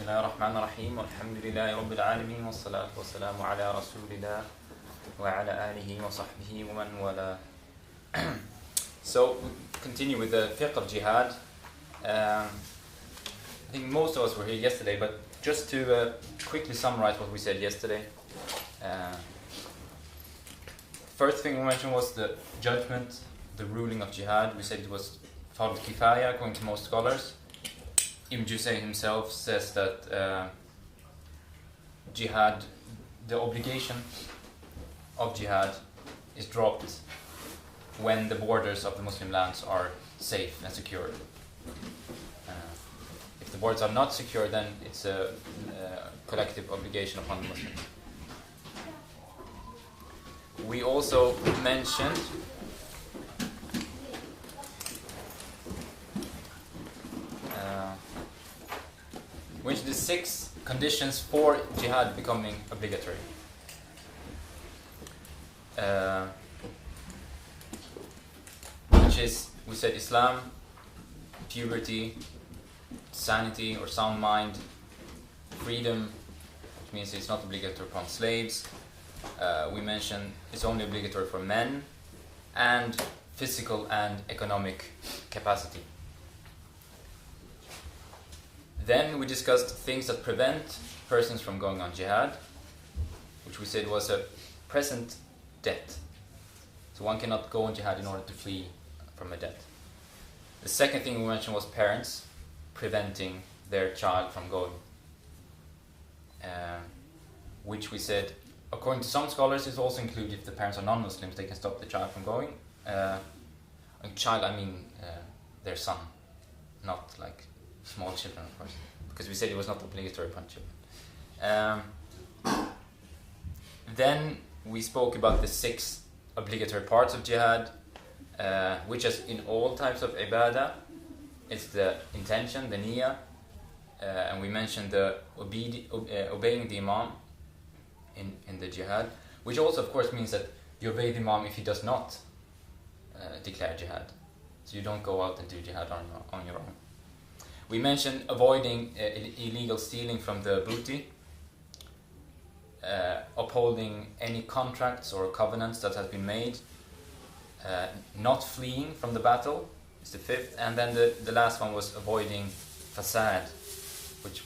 الله الرحمن الرحيم والحمد لله رب العالمين والصلاة والسلام على رسول الله وعلى آله وصحبه ومن والاه. So we continue with the Fiqh of Jihad. I think most of us were here yesterday, but just to quickly summarize what we said yesterday. First thing we mentioned was the judgment, the ruling of Jihad. We said it was Fard Kifaya according to most scholars. Ibn Jusay himself says that Jihad, the obligation of Jihad is dropped when the borders of the Muslim lands are safe and secure. If the borders are not secure, then it's a collective obligation upon the Muslims. We also mentioned the 6 conditions for Jihad becoming obligatory. Which is, we said, Islam, puberty, sanity or sound mind, freedom, which means it's not obligatory upon slaves. We mentioned it's only obligatory for men, and physical and economic capacity. Then we discussed things that prevent persons from going on jihad, which we said was a present debt. So one cannot go on jihad in order to flee from a debt. The second thing we mentioned was parents preventing their child from going, which we said, according to some scholars, is also included if the parents are non-Muslims, they can stop the child from going. Child, I mean their son, not like small children, of course, because we said it was not obligatory upon children. Then we spoke about the 6 obligatory parts of jihad, which is in all types of ibadah. It's the intention, the niyyah, and we mentioned the obeying the imam in the jihad, which also of course means that you obey the imam if he does not declare jihad. So you don't go out and do jihad on your own. We mentioned avoiding illegal stealing from the booty, upholding any contracts or covenants that have been made, not fleeing from the battle is the 5th, and then the last one was avoiding fasad, which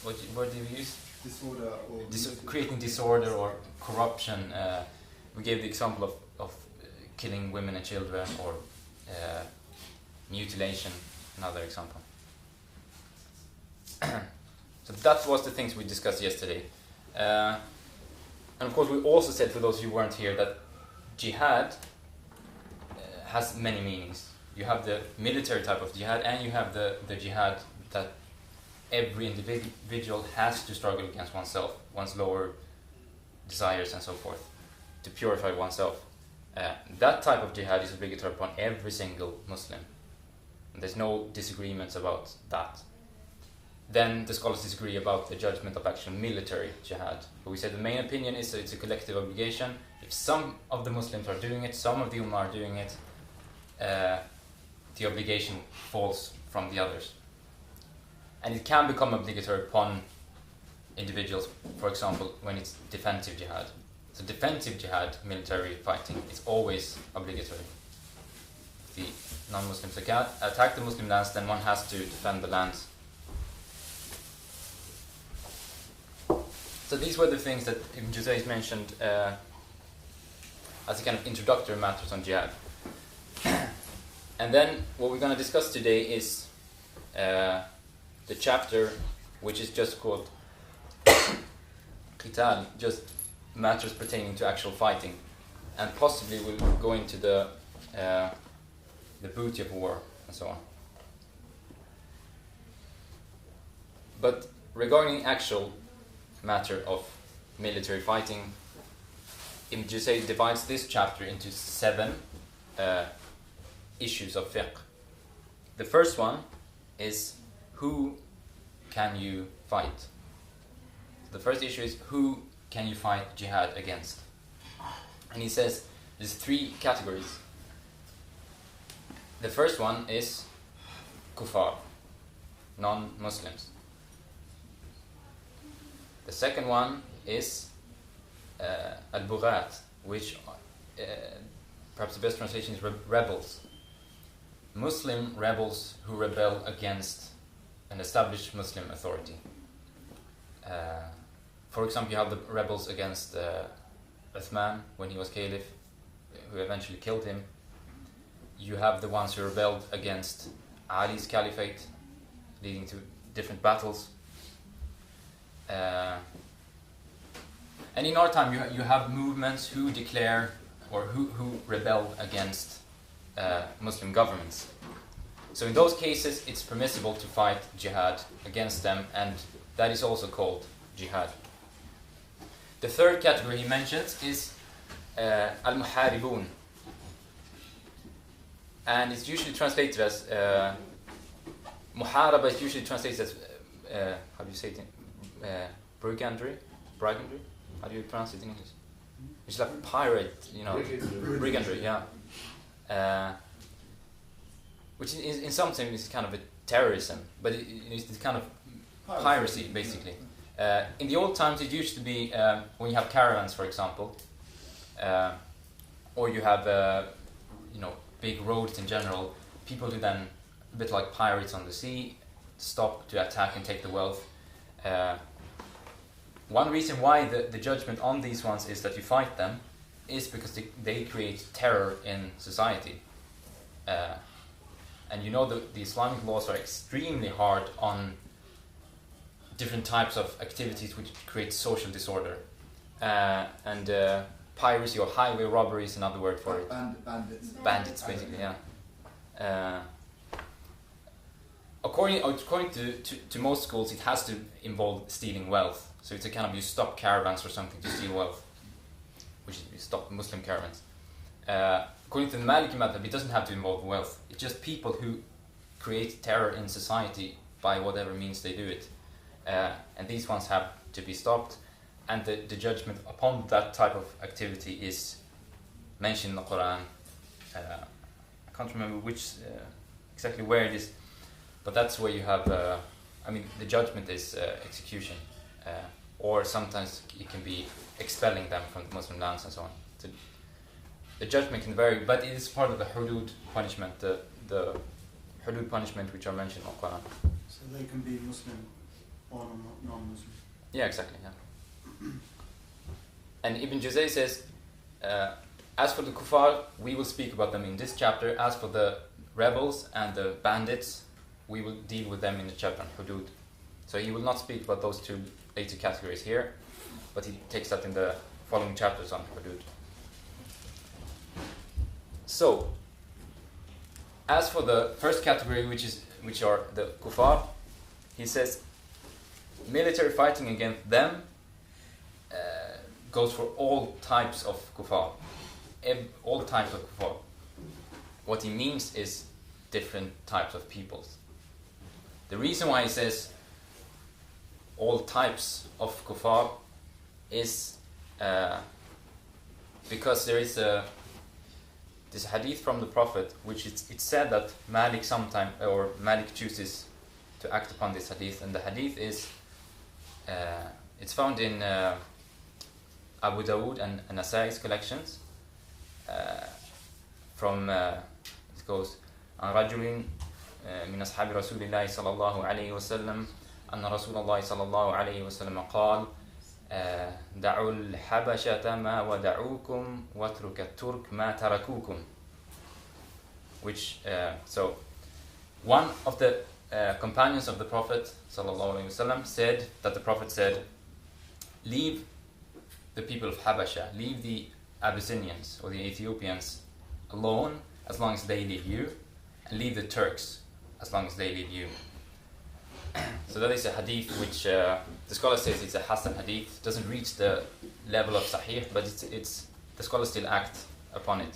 what word do you use? Disorder or creating disorder or corruption. We gave the example of killing women and children, or mutilation, another example. So that was the things we discussed yesterday. And of course we also said, for those who weren't here, that jihad has many meanings. You have the military type of jihad, and you have the jihad that every individual has to struggle against oneself, one's lower desires and so forth, to purify oneself. That type of jihad is obligatory upon every single Muslim. And there's no disagreements about that. Then the scholars disagree about the judgment of actual military jihad. But we said the main opinion is that it's a collective obligation. If some of the Muslims are doing it, some of the Ummah are doing it, the obligation falls from the others. And it can become obligatory upon individuals, for example, when it's defensive jihad. So defensive jihad, military fighting, is always obligatory. If the non-Muslims attack the Muslim lands, then one has to defend the lands. So these were the things that Ibn Jusay mentioned as a kind of introductory matters on jihad. And then what we're going to discuss today is the chapter which is just called Qital, just matters pertaining to actual fighting, and possibly we'll go into the booty of war and so on. But regarding actual matter of military fighting, Ibn Jusay divides this chapter into 7 issues of fiqh. The first one is, who can you fight? The first issue is, who can you fight jihad against? And he says there's 3 categories. The first one is kuffar, non-Muslims. The second one is al-Bughat, which perhaps the best translation is rebels. Muslim rebels who rebel against an established Muslim authority. For example, you have the rebels against Uthman when he was caliph, who eventually killed him. You have the ones who rebelled against Ali's caliphate, leading to different battles. And in our time, you have movements who declare or who rebel against Muslim governments. So in those cases, it's permissible to fight jihad against them, and that is also called jihad. The third category he mentions is al-Muharibun, and it's usually translated as Muharaba is usually translated as how do you say it? Brigandry? How do you pronounce it in English? It's like pirate, brigandry, yeah. Which in some sense is kind of a terrorism, but it's kind of piracy, basically. In the old times, it used to be when you have caravans, for example, or you have big roads in general. People who then, a bit like pirates on the sea, stop to attack and take the wealth. One reason why the judgment on these ones is that you fight them is because they create terror in society. And the Islamic laws are extremely hard on different types of activities which create social disorder. And piracy or highway robbery is another word for it. Bandits. Bandits, basically, yeah. According to most schools, it has to involve stealing wealth. So it's a kind of, you stop caravans or something to steal wealth, which is you stop Muslim caravans. According to the Maliki madhab, it doesn't have to involve wealth. It's just people who create terror in society by whatever means they do it. And these ones have to be stopped. And the judgment upon that type of activity is mentioned in the Quran. I can't remember exactly where it is, but that's where you have, the judgment is execution. Or sometimes it can be expelling them from the Muslim lands and so on. So the judgment can vary, but it is part of the hudud punishment, the hudud punishment which are mentioned in the Quran. So they can be Muslim or non-Muslim? Yeah, exactly, yeah. And Ibn Juzay says, as for the kuffar, we will speak about them in this chapter. As for the rebels and the bandits, we will deal with them in the chapter on hudud. So he will not speak about those two later categories here, but he takes that in the following chapters on hudud. So, as for the first category, which are the kuffar, he says military fighting against them goes for all types of kuffar. All types of kuffar. What he means is different types of peoples. The reason why he says all types of kuffar is because there is this hadith from the Prophet, which it's said that Malik chooses to act upon this hadith, and the hadith is it's found in Abu Dawood and Nasai's collections. From it goes عن رجل من أصحاب رسول الله صلى الله عليه وسلم أن رسول الله صلى الله عليه وسلم قال دعوا الحبشة ما ودعوكم واترك الترك ما تركوكم. Which so one of the companions of the Prophet صلى الله عليه وسلم said that the Prophet said, leave the people of Habasha, leave the Abyssinians or the Ethiopians alone as long as they leave you, and leave the Turks as long as they leave you. So that is a hadith which the scholar says it's a Hasan hadith. It doesn't reach the level of Sahih, but it's the scholars still act upon it.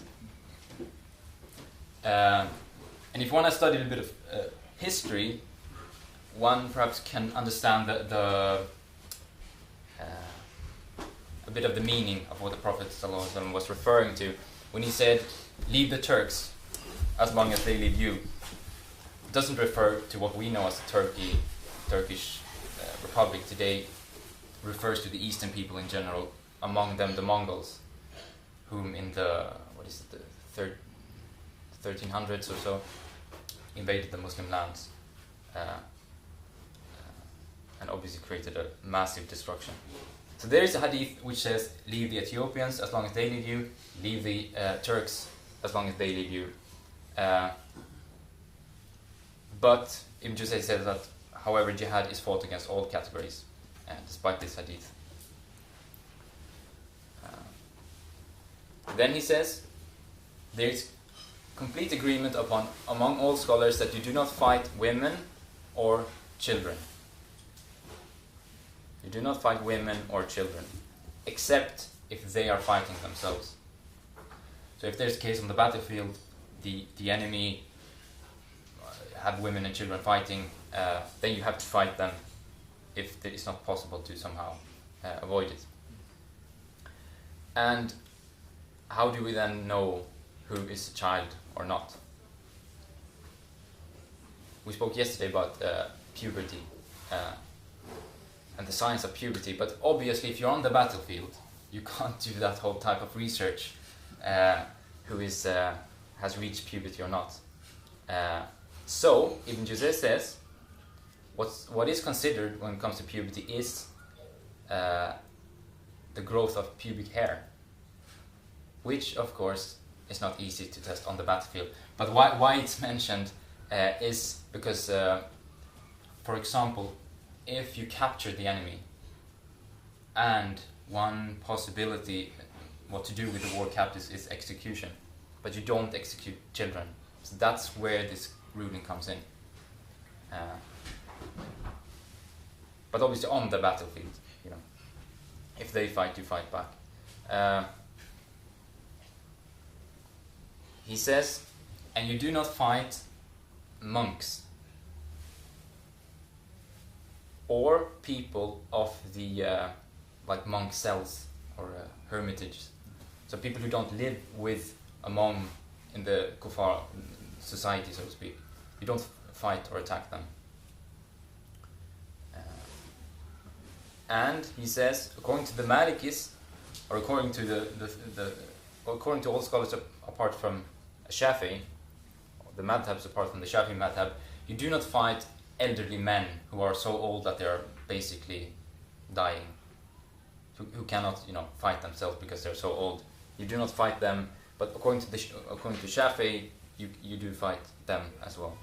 And if one has studied a bit of history, one perhaps can understand a bit of the meaning of what the Prophet ﷺ was referring to when he said, leave the Turks as long as they leave you. It doesn't refer to what we know as the Turkish Republic today, refers to the Eastern people in general, among them the Mongols, whom in the, the 1300s or so, invaded the Muslim lands, and obviously created a massive destruction. So there is a hadith which says, leave the Ethiopians as long as they leave you, leave the Turks as long as they leave you. But Ibn Juzay says that, however, jihad is fought against all categories, despite this hadith. Then he says, there is complete agreement among all scholars that you do not fight women or children. You do not fight women or children, except if they are fighting themselves. So if there's a case on the battlefield, the enemy have women and children fighting, then you have to fight them if it's not possible to somehow avoid it. And how do we then know who is a child or not? We spoke yesterday about puberty and the science of puberty, but obviously if you're on the battlefield, you can't do that whole type of research, who has reached puberty or not. So Ibn Juzay says what is considered when it comes to puberty is the growth of pubic hair, which of course is not easy to test on the battlefield. But why it's mentioned is because, for example, if you capture the enemy, and one possibility what to do with the war captives is execution, but you don't execute children. So that's where this ruling comes in. But obviously on the battlefield, if they fight, you fight back. He says, and you do not fight monks or people of the like monk cells or hermitages. So people who don't live with among in the kuffar society, so to speak. You don't fight or attack them. And he says, according to the Malikis, or according to according to all scholars apart from Shafi'i, the madhabs apart from the Shafi'i madhab, you do not fight elderly men who are so old that they are basically dying, who cannot fight themselves because they're so old. You do not fight them, but according to Shafi'i, you do fight them as well.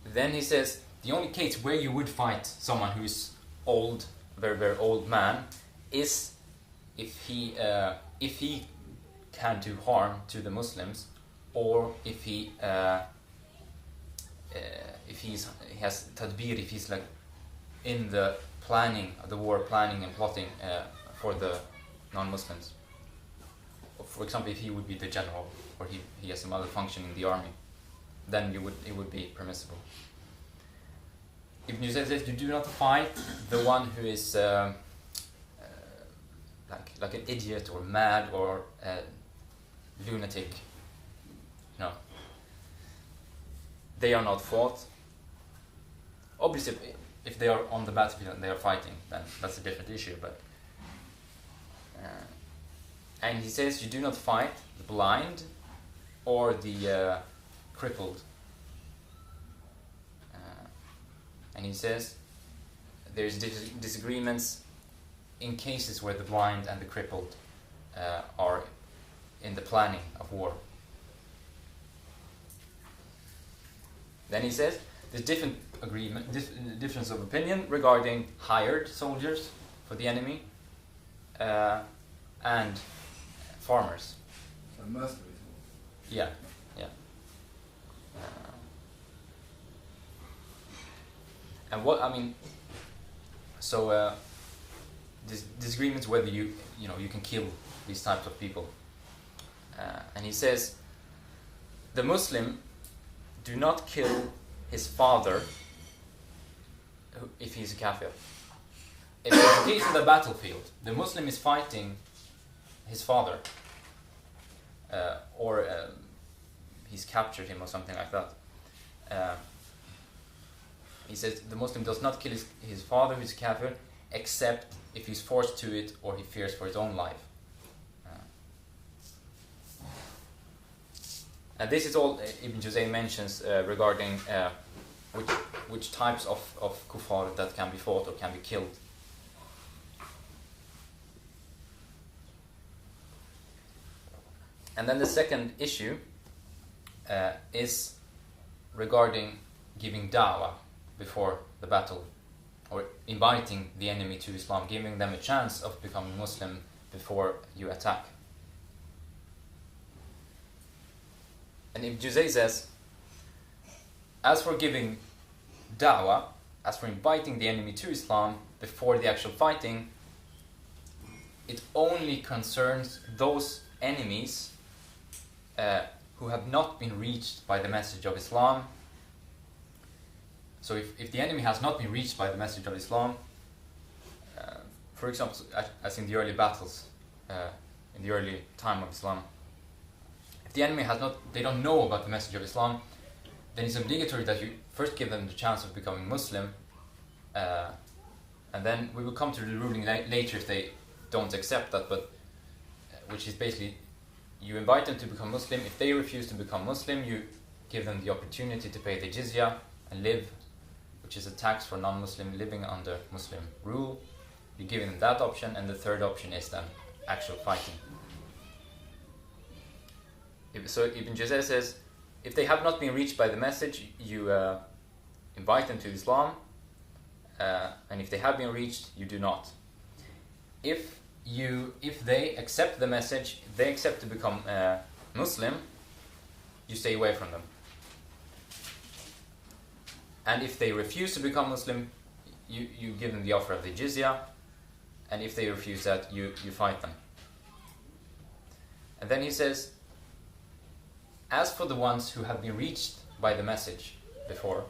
Then he says the only case where you would fight someone who is old, very very old man, is if he can do harm to the Muslims, or if he has tadbir, if he's like in the planning, the war planning and plotting for the non-Muslims. For example, if he would be the general, or he has some other function in the army, then it would be permissible. Ibn Juzay says you do not fight the one who is like an idiot or mad or lunatic. No. They are not fought. Obviously, if they are on the battlefield and they are fighting, then that's a different issue. But and he says you do not fight the blind or the crippled. And he says there's disagreements in cases where the blind and the crippled are in the planning of war. Then he says there's difference of opinion regarding hired soldiers for the enemy and farmers. So mercenaries. Yeah. And what I mean, so disagreements whether you can kill these types of people. And he says the Muslim do not kill his father if he's a kafir. If it's a case in the battlefield, the Muslim is fighting his father, or he's captured him or something like that. He says the Muslim does not kill his father, who is kafir, except if he's forced to it or he fears for his own life. And this is all Ibn Juzay mentions regarding which types of kuffar that can be fought or can be killed. And then the second issue is regarding giving da'wah before the battle, or inviting the enemy to Islam, giving them a chance of becoming Muslim before you attack. And Ibn Juzay says, as for giving da'wah, as for inviting the enemy to Islam before the actual fighting, it only concerns those enemies who have not been reached by the message of Islam. So if the enemy has not been reached by the message of Islam, for example, as in the early battles, in the early time of Islam, if the enemy they don't know about the message of Islam, then it's obligatory that you first give them the chance of becoming Muslim, and then we will come to the ruling later if they don't accept that, but which is basically, you invite them to become Muslim. If they refuse to become Muslim, you give them the opportunity to pay the jizya and live, which is a tax for non-Muslim living under Muslim rule. You give them that option, and the third option is then actual fighting. So Ibn Juzay says, if they have not been reached by the message, you invite them to Islam, and if they have been reached, you do not. If they accept the message, they accept to become Muslim, you stay away from them. And if they refuse to become Muslim, you give them the offer of the jizya, and if they refuse that, you fight them. And then he says, as for the ones who have been reached by the message before,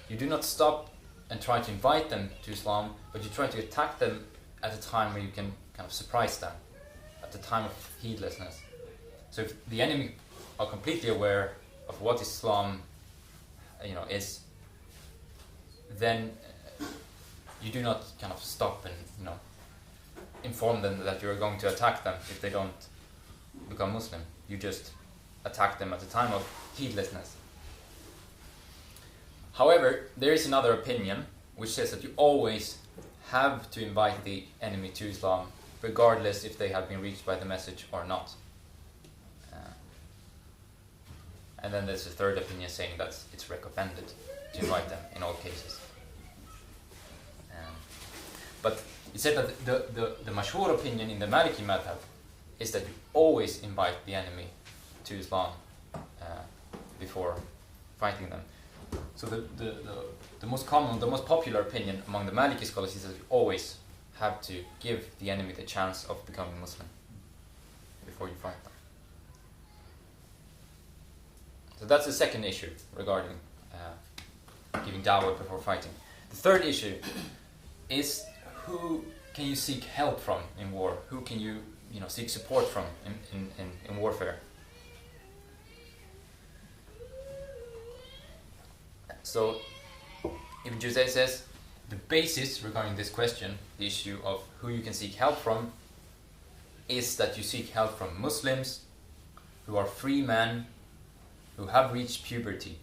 you do not stop and try to invite them to Islam, but you try to attack them at a time where you can kind of surprise them, at the time of heedlessness. So if the enemy are completely aware of what Islam is, then you do not kind of stop and inform them that you're going to attack them if they don't become Muslim. You just attack them at the time of heedlessness. However, there is another opinion which says that you always have to invite the enemy to Islam, regardless if they have been reached by the message or not. And then there's a third opinion saying that it's recommended to invite them in all cases. But it said that the mashhur opinion in the Maliki madhab is that you always invite the enemy to Islam before fighting them. So the most common, the most popular opinion among the Maliki scholars is that you always have to give the enemy the chance of becoming Muslim before you fight them. So that's the second issue regarding giving da'wah before fighting. The third issue is, who can you seek help from in war? Who can you seek support from in warfare? So Ibn Juzay says the basis regarding this question, the issue of who you can seek help from, is that you seek help from Muslims who are free men who have reached puberty.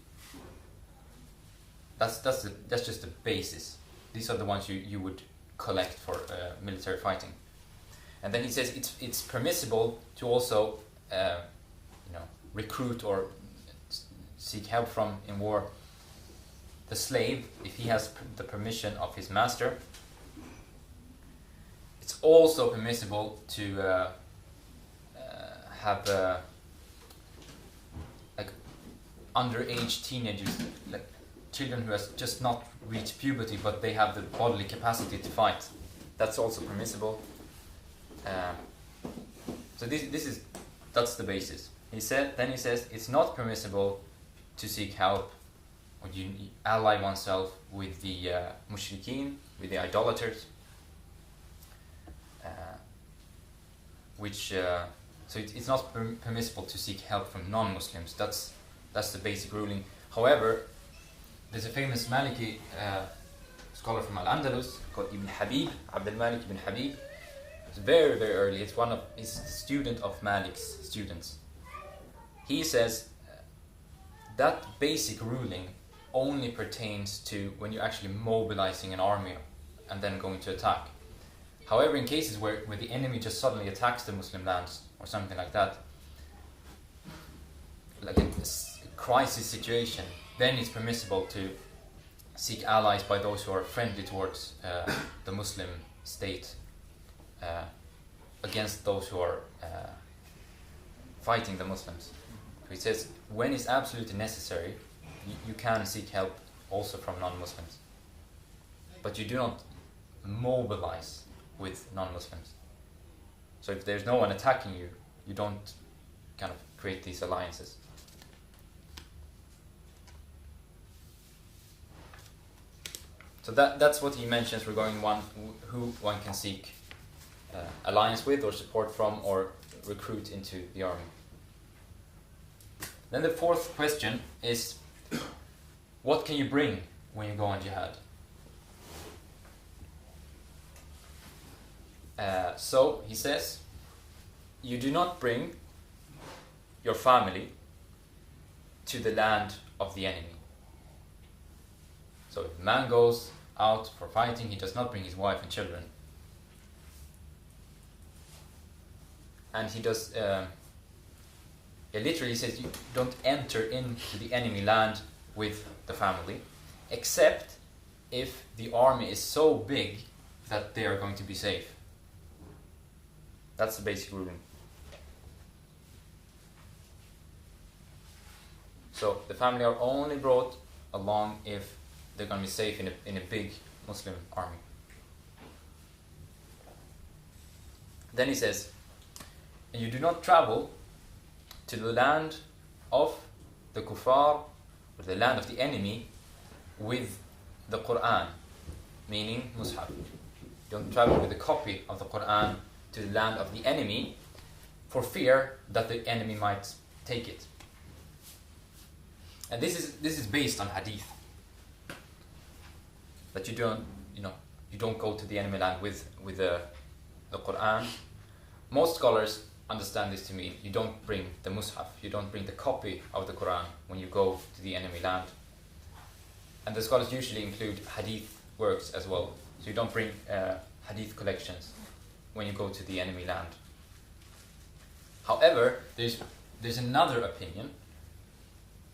That's just the basis. These are the ones you would collect for military fighting. And then he says it's permissible to also recruit or seek help from in war the slave if he has the permission of his master. It's also permissible to have underage teenagers, like children who has just not reached puberty but they have the bodily capacity to fight. That's also permissible. So that's the basis. He says it's not permissible to seek help or you ally oneself with the mushrikeen, with the idolaters, so it's not permissible to seek help from non-Muslims. That's the basic ruling. However, there's a famous Maliki scholar from al-Andalus called Ibn Habib, Abdul Malik ibn Habib. It's very, very early. He's a student of Malik's students. He says that basic ruling only pertains to when you're actually mobilizing an army and then going to attack. However, in cases where the enemy just suddenly attacks the Muslim lands or something like that, like a crisis situation, then it's permissible to seek allies by those who are friendly towards the Muslim state against those who are fighting the Muslims. So he says, when it's absolutely necessary, you can seek help also from non-Muslims. But you do not mobilize with non-Muslims. So if there's no one attacking you, you don't kind of create these alliances. So that's what he mentions regarding who one can seek alliance with or support from or recruit into the army. Then the fourth question is, what can you bring when you go on jihad? So he says, you do not bring your family to the land of the enemy. So if a man goes out for fighting, he does not bring his wife and children. And he does, it literally says you don't enter into the enemy land with the family, except if the army is so big that they are going to be safe. That's the basic ruling. So the family are only brought along if they're going to be safe in a big Muslim army. Then he says, and you do not travel to the land of the kuffar, or the land of the enemy, with the Quran, meaning Mus'haf. You don't travel with a copy of the Quran to the land of the enemy for fear that the enemy might take it. And this is based on hadith. That you don't go to the enemy land with the Quran. Most scholars understand this to mean you don't bring the Mus'haf, you don't bring the copy of the Quran when you go to the enemy land. And the scholars usually include hadith works as well. So you don't bring hadith collections when you go to the enemy land. However, there's another opinion,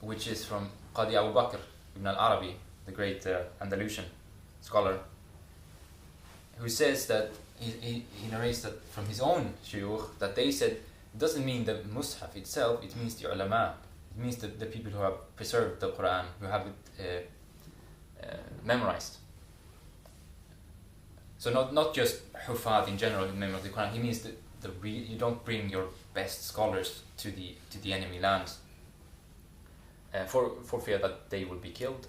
which is from Qadi Abu Bakr ibn al-Arabi, the great Andalusian scholar, who says that he narrates that from his own shuyukh that they said it doesn't mean the Mus'haf itself, it means the ulama, it means the people who have preserved the Quran, who have it memorized. So not just hufad in general who memorize the Quran. He means you don't bring your best scholars to the enemy lands for fear that they will be killed.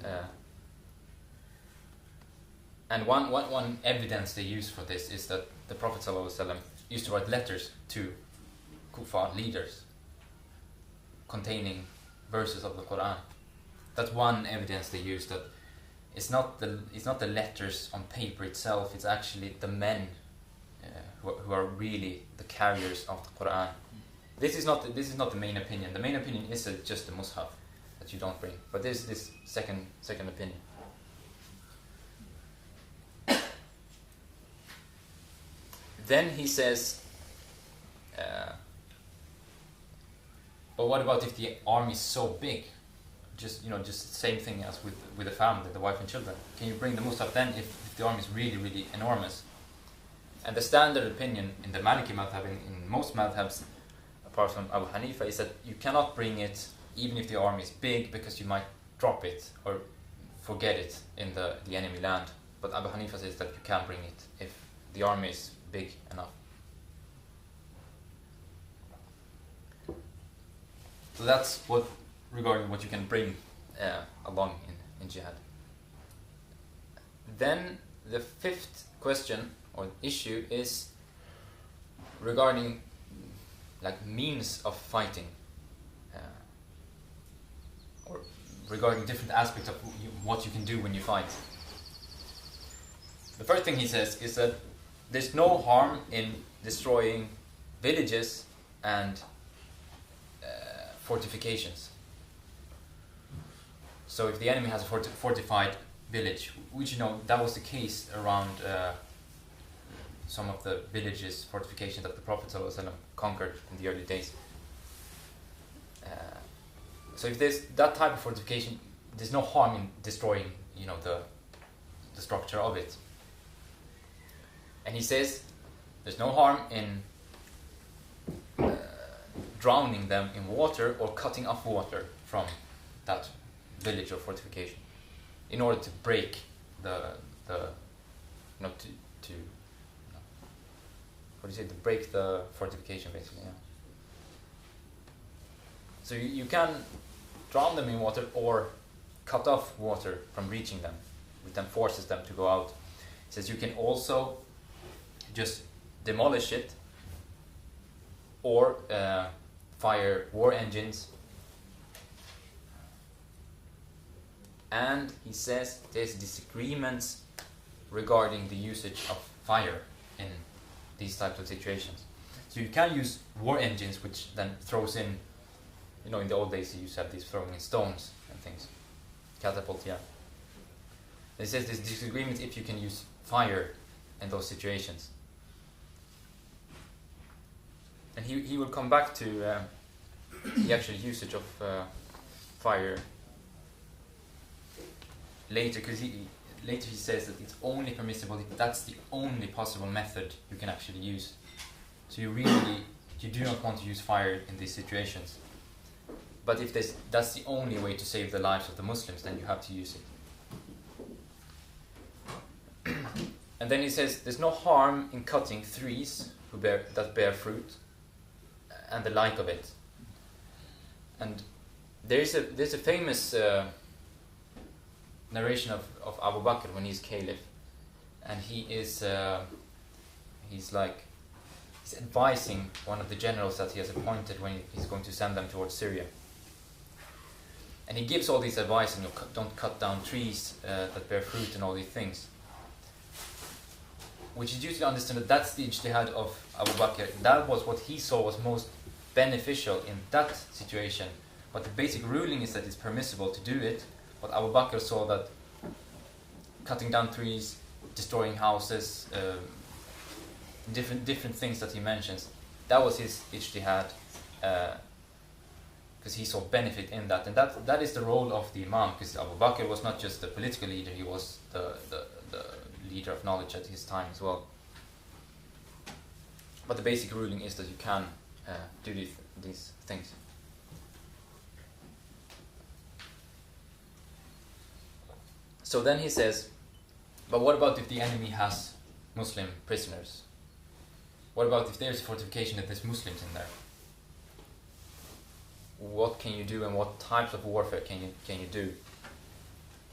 And one evidence they use for this is that the Prophet ﷺ used to write letters to kuffar leaders containing verses of the Quran. That's one evidence they use, that it's not the letters on paper itself, it's actually the men who are really the carriers of the Quran. This is not the main opinion. The main opinion is just the Mus'haf that you don't bring. But there's this second opinion. Then he says, but what about if the army is so big? Just the same thing as with the family, the wife and children. Can you bring the Mus'haf then if the army is really, really enormous? And the standard opinion in the Maliki madhab, in most madhabs, apart from Abu Hanifa, is that you cannot bring it even if the army is big, because you might drop it or forget it in the enemy land. But Abu Hanifa says that you can bring it if the army is big enough. So that's regarding what you can bring along in jihad. Then the fifth question or issue is regarding means of fighting, or regarding different aspects of what you can do when you fight. The first thing he says is that there's no harm in destroying villages and fortifications. So if the enemy has a fortified village, which that was the case around some of the villages, fortifications that the Prophet ﷺ conquered in the early days. So if there's that type of fortification, there's no harm in destroying, the structure of it. And he says there's no harm in drowning them in water or cutting off water from that village or fortification in order to break to break the fortification, basically. Yeah. So you can drown them in water or cut off water from reaching them, which then forces them to go out. It says you can also just demolish it or fire war engines. And he says there's disagreements regarding the usage of fire in these types of situations. So you can use war engines, which then throws in, in the old days you used to have these throwing in stones and things. Catapult, yeah. He says there's disagreements if you can use fire in those situations. And he will come back to the actual usage of fire later, because he says that it's only permissible if that's the only possible method you can actually use. So you do not want to use fire in these situations. But if that's the only way to save the lives of the Muslims, then you have to use it. And then he says there's no harm in cutting trees that bear fruit and the like of it. And there's a famous narration of Abu Bakr when he's caliph, and he's advising one of the generals that he has appointed when he's going to send them towards Syria. And he gives all these advice, don't cut down trees that bear fruit and all these things. Which is usually understood that that's the ijtihad of Abu Bakr. That was what he saw was most beneficial in that situation. But the basic ruling is that it's permissible to do it. But Abu Bakr saw that cutting down trees, destroying houses, different things that he mentions, that was his ijtihad, because he saw benefit in that. And that is the role of the Imam, because Abu Bakr was not just the political leader, he was the leader of knowledge at his time as well. But the basic ruling is that you can do these things. So then he says, but what about if the enemy has Muslim prisoners? What about if there's a fortification that there's Muslims in there? What can you do and what types of warfare can you do?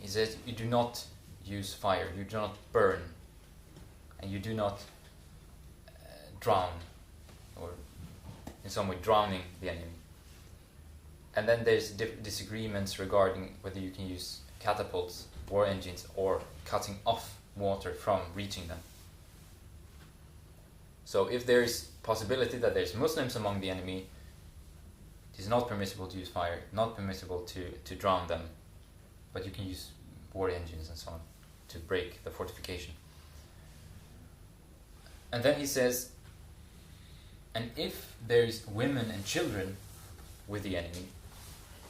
He says you do not use fire, you do not burn, and you do not drown, or in some way drowning the enemy. And then there's disagreements regarding whether you can use catapults, war engines, or cutting off water from reaching them. So if there is possibility that there's Muslims among the enemy, it is not permissible to use fire, not permissible to drown them, but you can use war engines and so on to break the fortification. And then he says, and if there's women and children with the enemy,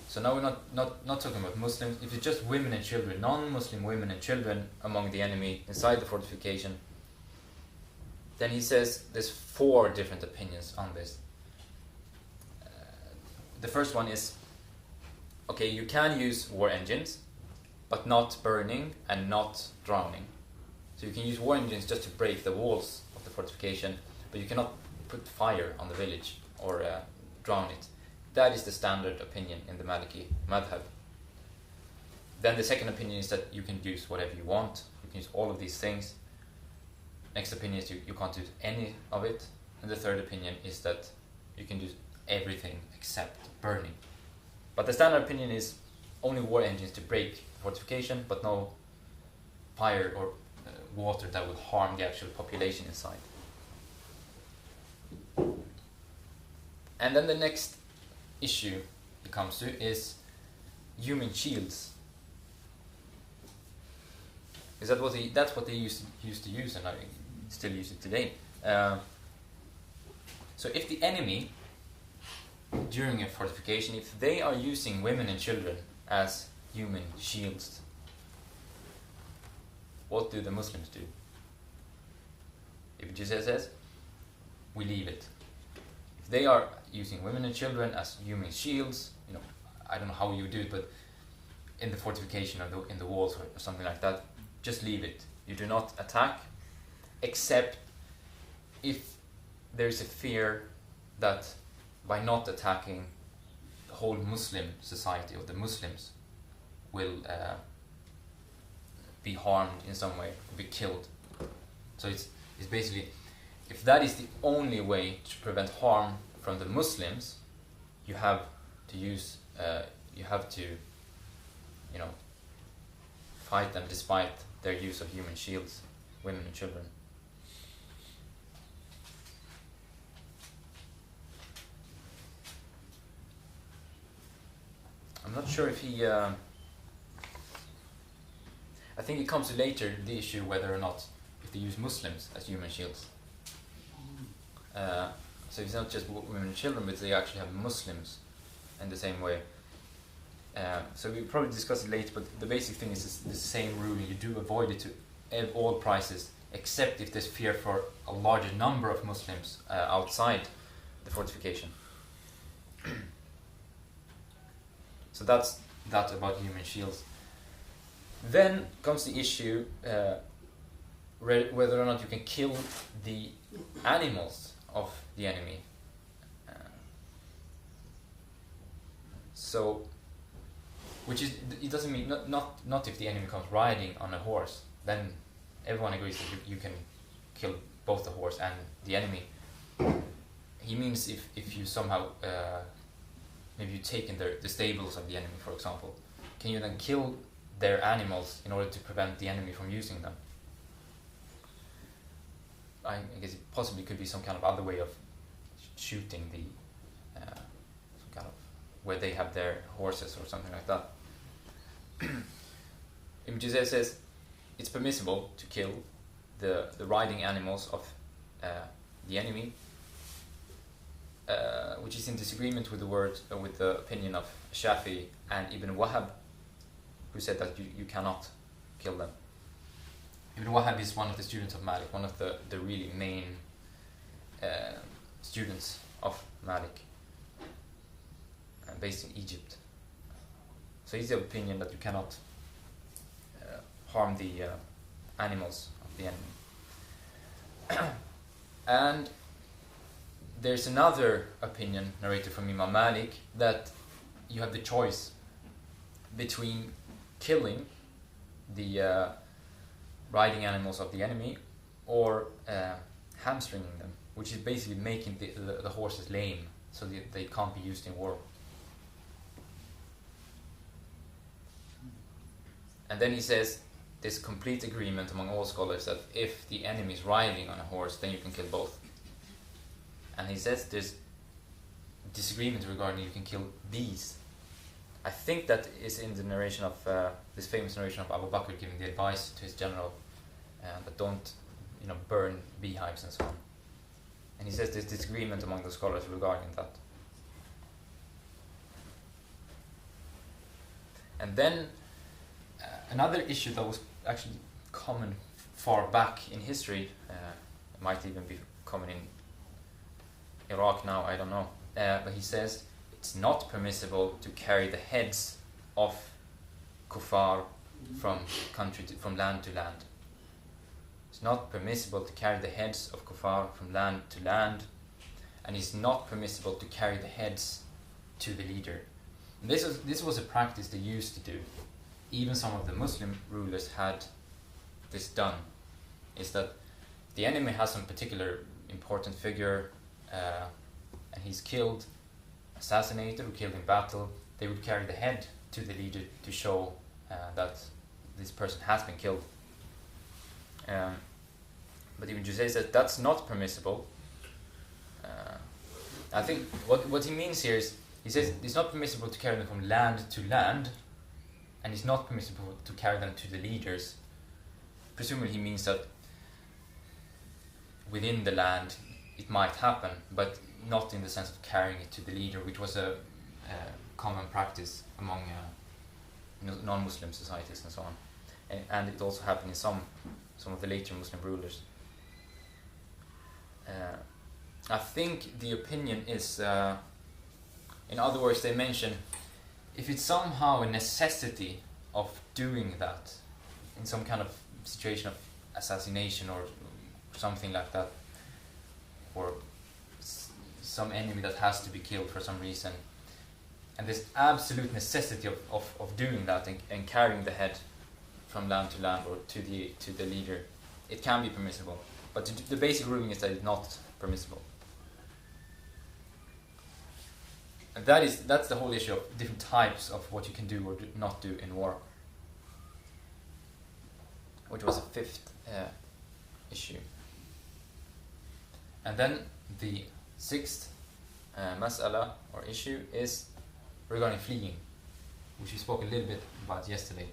so now we're not talking about Muslims, if it's just women and children, non-Muslim women and children among the enemy inside the fortification, then he says there's 4 different opinions on this. The first one is, okay, you can use war engines, but not burning and not drowning. So you can use war engines just to break the walls of the fortification, but you cannot put fire on the village or drown it. That is the standard opinion in the Maliki madhab. Then the second opinion is that you can use whatever you want. You can use all of these things. Next opinion is you can't use any of it. And the third opinion is that you can use everything except burning. But the standard opinion is only war engines to break the fortification, but no fire or water that will harm the actual population inside. And then the next issue it comes to is human shields. Is that that's what they used to use, and I still use it today. So if the enemy, during a fortification, if they are using women and children as human shields, what do the Muslims do? If Jesus says, we leave it. If they are using women and children as human shields, I don't know how you do it, but in the fortification or in the walls or something like that, just leave it. You do not attack, except if there is a fear that by not attacking, the whole Muslim society or the Muslims will be harmed in some way, be killed. So it's basically, if that is the only way to prevent harm from the Muslims, you have to use, fight them despite their use of human shields, women and children. I'm not sure if he... I think it comes to later, the issue whether or not if they use Muslims as human shields. So it's not just women and children, but they actually have Muslims in the same way. So we'll probably discuss it later, but the basic thing is the same rule. You do avoid it at all prices, except if there's fear for a larger number of Muslims outside the fortification. So that's that about human shields. Then comes the issue whether or not you can kill the animals of the enemy. Which is, it doesn't mean not if the enemy comes riding on a horse, then everyone agrees that you can kill both the horse and the enemy. He means if you somehow maybe you've taken the stables of the enemy, for example, can you then kill their animals in order to prevent the enemy from using them? I guess it possibly could be some kind of other way of shooting some kind of where they have their horses or something like that. Ibn Juzay says it's permissible to kill the riding animals of the enemy, which is in disagreement with the opinion of Shafi and Ibn Wahab, who said that you cannot kill them. Ibn Wahab is one of the students of Malik, one of the really main students of Malik, based in Egypt. So he's the opinion that you cannot harm the animals of the enemy. And there's another opinion narrated from Imam Malik that you have the choice between killing the riding animals of the enemy or hamstringing them, which is basically making the horses lame so that they can't be used in war. And then he says there's complete agreement among all scholars that if the enemy is riding on a horse, then you can kill both. And he says there's disagreement regarding you can kill bees. I think that is in the narration of this famous narration of Abu Bakr giving the advice to his general that don't burn beehives and so on. And he says there's disagreement among the scholars regarding that. And then another issue that was actually common far back in history, it might even be common in Iraq now, I don't know. But he says it's not permissible to carry the heads of kuffar from land to land. It's not permissible to carry the heads of kuffar from land to land, and it's not permissible to carry the heads to the leader. And this was a practice they used to do. Even some of the Muslim rulers had this done. Is that the enemy has some particular important figure and he's killed, assassinated or killed in battle, they would carry the head to the leader to show that this person has been killed. But Ibn Juzay says that's not permissible. I think what he means here is, he says it's not permissible to carry them from land to land, and it's not permissible to carry them to the leaders. Presumably he means that within the land it might happen, but not in the sense of carrying it to the leader, which was a common practice among non-Muslim societies and so on. And it also happened in some of the later Muslim rulers. I think the opinion is, in other words, they mention if it's somehow a necessity of doing that in some kind of situation of assassination or something like that, or some enemy that has to be killed for some reason, and there's absolute necessity of doing that and carrying the head from land to land or to the leader, it can be permissible. But the basic ruling is that it's not permissible. And that's the whole issue of different types of what you can do or do not do in war, which was a fifth issue. And then the sixth mas'ala or issue is regarding fleeing, which we spoke a little bit about yesterday.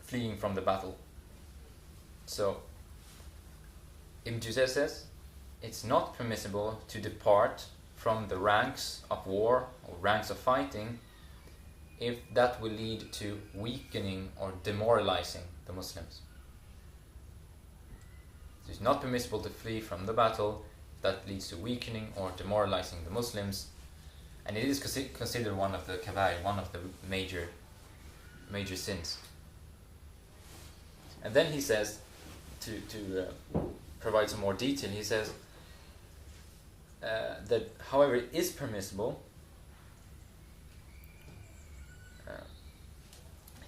Fleeing from the battle. So Ibn Juzay says it's not permissible to depart from the ranks of war or ranks of fighting if that will lead to weakening or demoralizing the Muslims. So it's not permissible to flee from the battle if that leads to weakening or demoralizing the Muslims, and it is considered one of the kabair, one of the major sins. And then he says, to provide some more detail, he says that however it is permissible,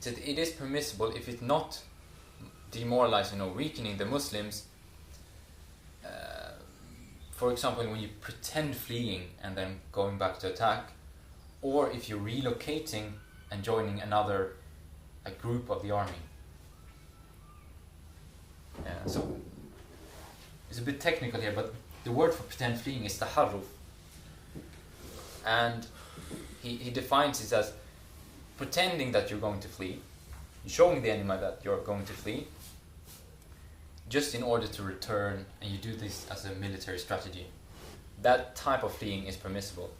it is permissible if it's not demoralizing or weakening the Muslims. For example, when you pretend fleeing and then going back to attack, or if you're relocating and joining another group of the army. So it's a bit technical here, but the word for pretend fleeing is taharruf, and he defines it as pretending that you're going to flee, showing the enemy that you're going to flee, just in order to return, and you do this as a military strategy. That type of fleeing is permissible.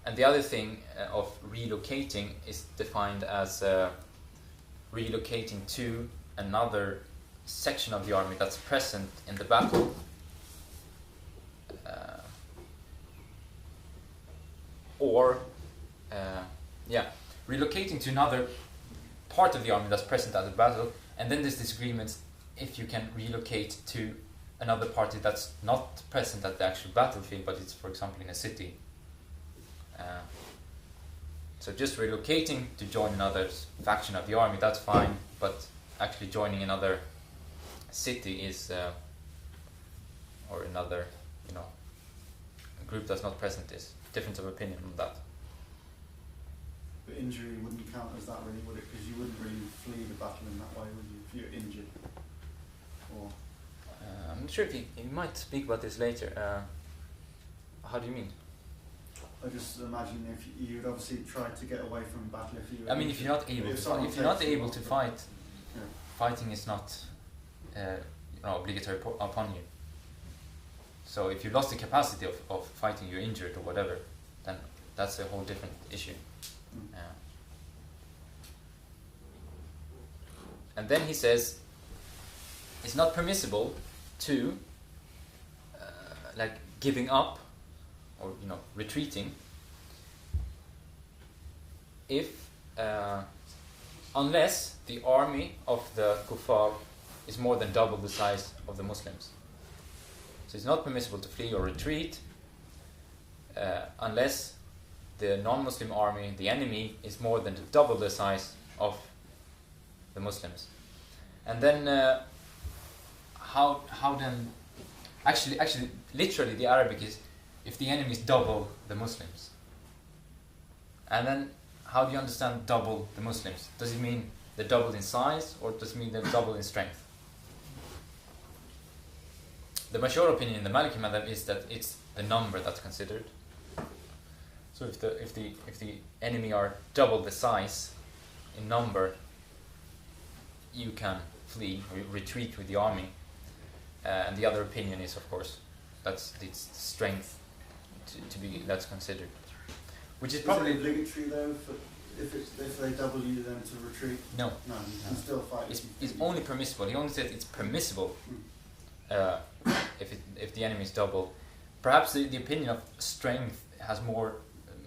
And the other thing of relocating is defined as relocating to another section of the army that's present in the battle, relocating to another part of the army that's present at the battle. And then there's disagreements if you can relocate to another party that's not present at the actual battlefield, but it's, for example, in a city. So just relocating to join another faction of the army, that's fine, but actually joining another city is, or another, group that's not present, is difference of opinion on that. But injury wouldn't count as that, really, would it? Because you wouldn't really flee the battle in that way, would you, if you're injured? Or I'm not sure if you might speak about this later. How do you mean? I just imagine if you'd obviously try to get away from a battle if you. I mean, if you're not able to fight, yeah. Fighting is not obligatory upon you. So if you lost the capacity of fighting, you're injured or whatever, then that's a whole different issue. And then he says it's not permissible to giving up or retreating if unless the army of the kuffar is more than double the size of the Muslims. So it's not permissible to flee or retreat unless the non-Muslim army, the enemy, is more than double the size of the Muslims. And then how then actually literally the Arabic is if the enemy is double the Muslims. And then, how do you understand double the Muslims? Does it mean they're doubled in size, or does it mean they're doubled in strength? The mashhur opinion in the Maliki madhab is that it's the number that's considered. So if the enemy are double the size in number, you can flee or retreat with the army. And the other opinion is, of course, that's it's strength to be that's considered, which is probably obligatory though. If they double you, then to retreat. No, you can still fight. It's only permissible. He only said it's permissible if the enemy is double. Perhaps the opinion of strength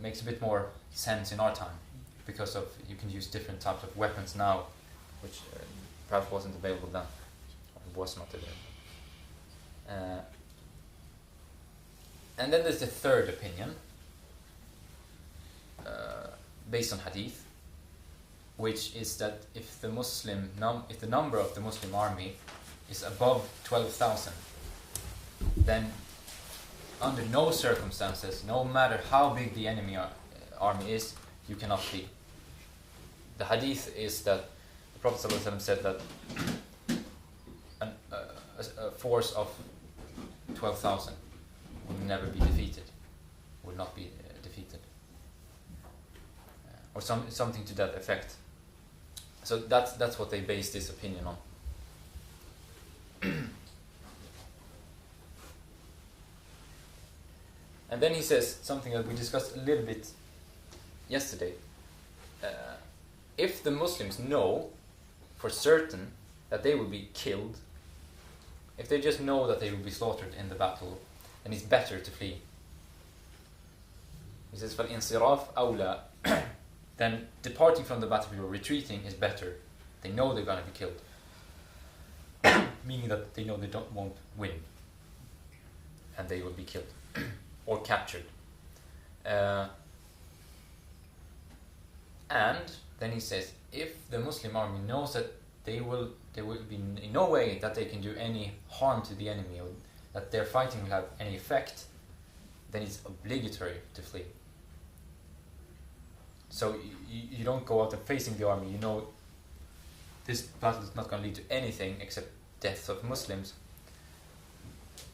makes a bit more sense in our time, because of you can use different types of weapons now, which perhaps wasn't available then, or was not available. And then there's the third opinion, based on hadith, which is that if the number of the Muslim army is above 12,000, then under no circumstances, no matter how big the enemy army is, you cannot flee. The hadith is that the Prophet ﷺ said that a force of 12,000 will never be defeated, will not be defeated, or something to that effect. So that's what they base this opinion on. And then he says something that we discussed a little bit yesterday. If the Muslims know for certain that they will be killed, if they just know that they will be slaughtered in the battle, then it's better to flee. He says, فَالْإِنْصِرَافُ أَوْلَى. Then departing from the battlefield or retreating is better. They know they're going to be killed. Meaning that they know they won't win. And they will be killed. Or captured. And then he says, if the Muslim army knows that there will be in no way that they can do any harm to the enemy, or that their fighting will have any effect, then it's obligatory to flee. So you don't go out and facing the army. You know this battle is not going to lead to anything except deaths of Muslims.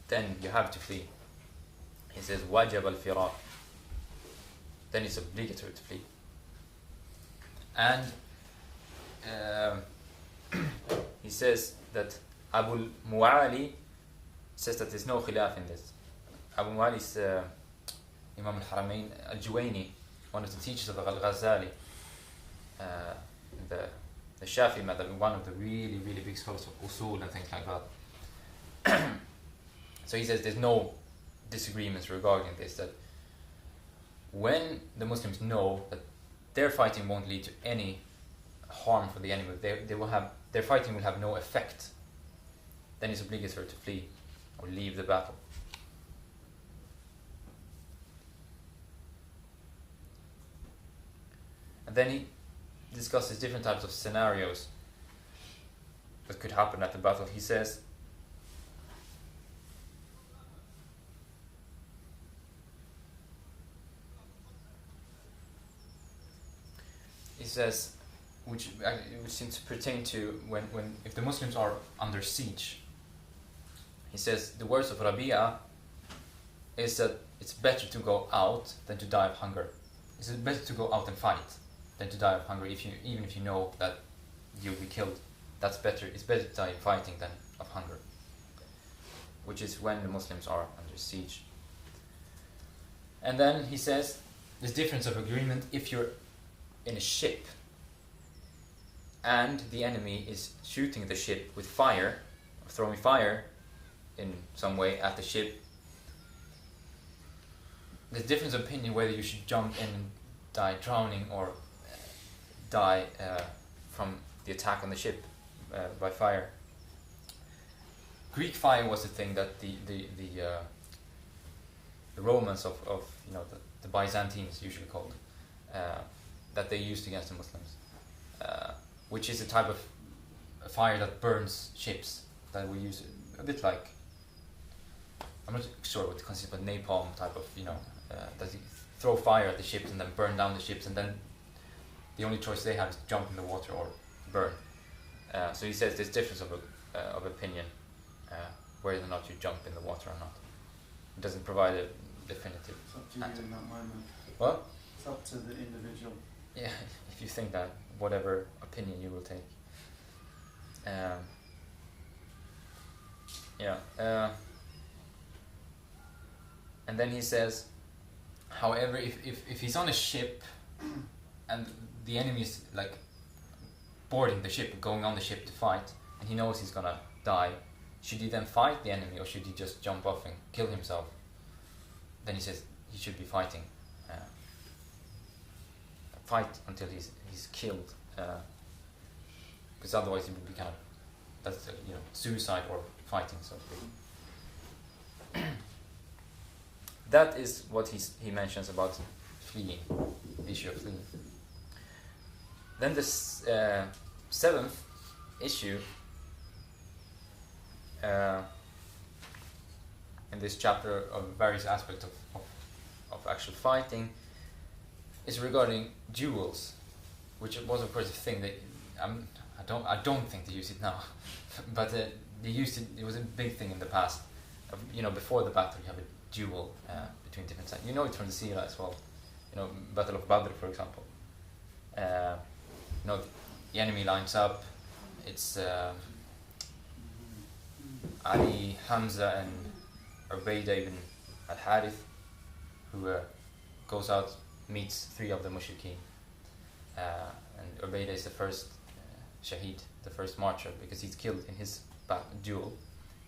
Then you have to flee. He says, wajab al-firar. Then it's obligatory to flee. And he says that Abu Mu'ali says that there's no khilaf in this. Abu Mu'ali is Imam al-Haramain al-Juwayni, one of the teachers of al-Ghazali, the Shafi madhab, one of the really, really big scholars of usul and things like that. So he says there's no disagreements regarding this, that when the Muslims know that their fighting won't lead to any harm for the enemy, their fighting will have no effect, then it's obligatory to flee or leave the battle. And then he discusses different types of scenarios that could happen at the battle. He says, which seems to pertain to if the Muslims are under siege. He says the words of Rabi'a is that it's better to go out than to die of hunger. It's better to go out and fight than to die of hunger, even if you know that you'll be killed. That's better. It's better to die fighting than of hunger, which is when the Muslims are under siege. And then he says there's difference of agreement if you're in a ship and the enemy is shooting the ship with fire, or throwing fire in some way at the ship. There's difference of opinion whether you should jump in and die drowning or die from the attack on the ship by fire. Greek fire was the thing that the Romans of the Byzantines usually called, that they used against the Muslims, which is a type of fire that burns ships, that we use a bit like, I'm not sure what to consider, but napalm type of, that you throw fire at the ships and then burn down the ships, and then the only choice they have is jump in the water or burn. So he says there's difference of opinion whether or not you jump in the water or not. It doesn't provide a definitive It's up to you answer. in that moment. What? It's up to the individual. Yeah, if you think that, whatever opinion you will take. And then he says, however, if he's on a ship and the enemy is like boarding the ship, going on the ship to fight, and he knows he's gonna die, should he then fight the enemy or should he just jump off and kill himself? Then he says he should be fighting. Fight until he's killed, because otherwise it would be kind of suicide or fighting, so to speak. That is what he mentions about fleeing, the issue of fleeing. Then the seventh issue in this chapter of various aspects of actual fighting is regarding duels, which was of course a thing that I don't think they use it now, but they used it. It was a big thing in the past. Before the battle, you have a duel between different sides. You know it from the Sira as well. Battle of Badr, for example. The enemy lines up. It's Ali, Hamza, and Ubaidah ibn al-Harith, who goes out, meets 3 of the mushrikeen, and Ubaidah is the first shaheed, the first martyr, because he's killed in his duel,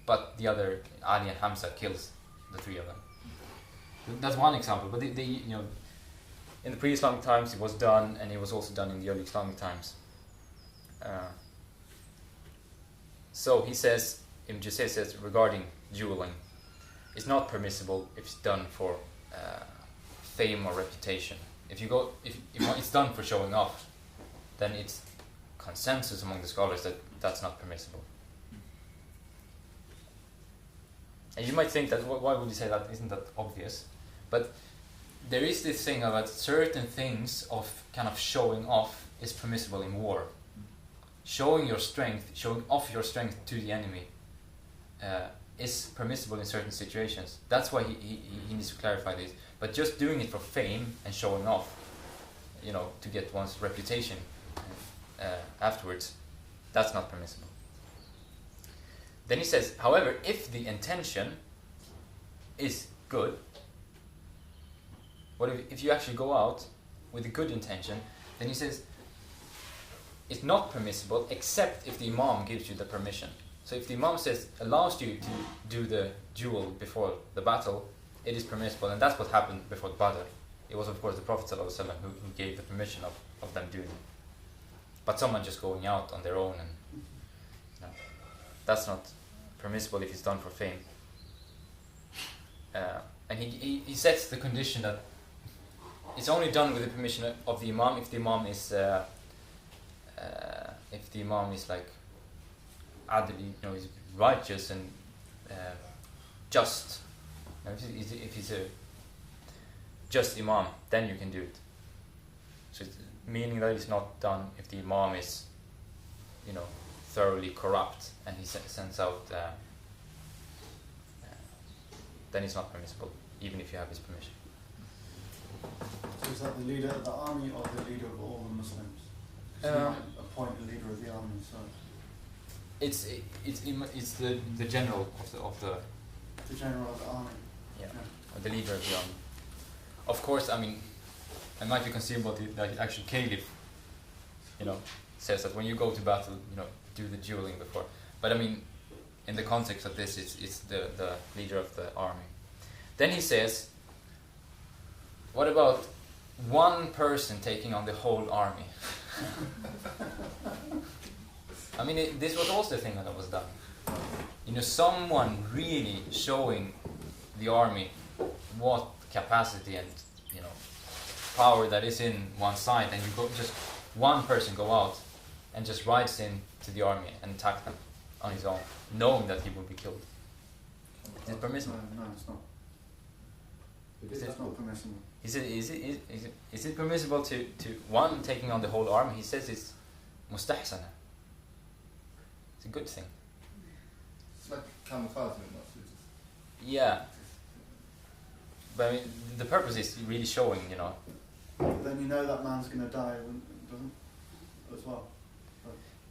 but the other, Ali and Hamza, kills the 3 of them. That's one example, but they in the pre-Islamic times it was done, and it was also done in the early Islamic times. So he says, Ibn Jusay says regarding dueling, it's not permissible if it's done for fame or reputation. If it's done for showing off, then it's consensus among the scholars that that's not permissible. And you might think that why would you say that? Isn't that obvious? But there is this thing about certain things of kind of showing off is permissible in war. Showing your strength, showing off your strength to the enemy is permissible in certain situations. That's why he needs to clarify this. But just doing it for fame and showing off, to get one's reputation afterwards, that's not permissible. Then he says, however, if the intention is good, if you actually go out with a good intention, then he says it's not permissible except if the Imam gives you the permission. So if the Imam allows you to do the duel before the battle, it is permissible, and that's what happened before Badr. It was of course the Prophet ﷺ who gave the permission of them doing it. But someone just going out on their own, and that's not permissible if it's done for fame. And he sets the condition that it's only done with the permission of the Imam if the Imam is like adli, he's righteous and just. If he's a just Imam, then you can do it. So it's meaning that it's not done if the Imam is, thoroughly corrupt and he sends out, then it's not permissible, even if you have his permission. So is that the leader of the army or the leader of all the Muslims? Because you might appoint a leader of the army, so... It's the general of the... The general of the army. Yeah, or the leader of the army. Of course, it might be conceivable that the actual caliph, says that when you go to battle, do the dueling before. But in the context of this, it's the leader of the army. Then he says, what about one person taking on the whole army? This was also a thing that was done. Someone really showing the army what capacity and power that is in one side, and just one person go out and just rides in to the army and attack them on his own, knowing that he will be killed. Is it permissible? No, it's not. That's not permissible. Is it permissible to one taking on the whole army? He says it's mustahsana. It's a good thing. It's like camouflage, Yeah. But I mean, the purpose is really showing, Then you know that man's going to die, doesn't as well.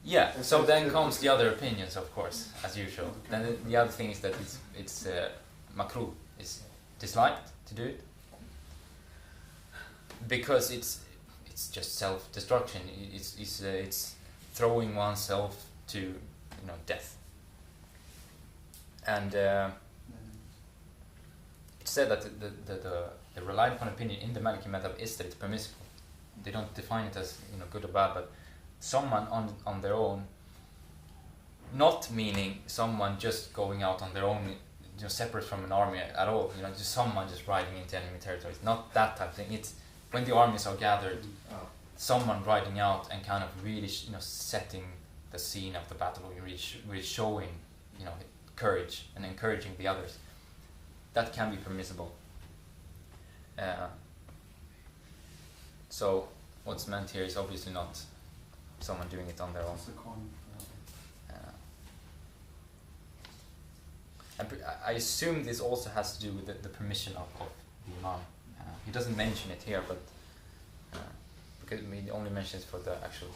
Yeah. So then comes the other opinions, of course, as usual. Okay. Then the other thing is that it's makruh. It's disliked to do it because it's just self-destruction. It's throwing oneself to death. And it's said that the relied upon opinion in the Maliki madhab is that it's permissible. They don't define it as good or bad, but someone on their own, not meaning someone just going out on their own, separate from an army at all. Just someone just riding into enemy territories. Not that type of thing. It's when the armies are gathered, someone riding out and kind of really, setting the scene of the battle, really showing, courage and encouraging the others. That can be permissible. So what's meant here is obviously not someone doing it on their own. And I assume this also has to do with the permission of the Imam. He doesn't mention it here, but because he only mentions for the actual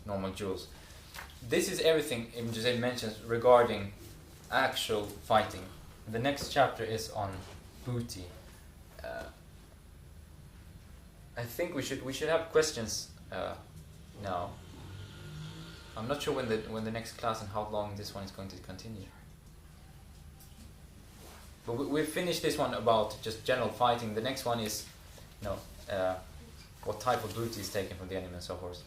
normal jewels. This is everything Ibn Juzay mentions regarding actual fighting. The next chapter is on booty. I think we should have questions now. I'm not sure when the next class and how long this one is going to continue. But we've finished this one about just general fighting. The next one is, what type of booty is taken from the enemy and so forth.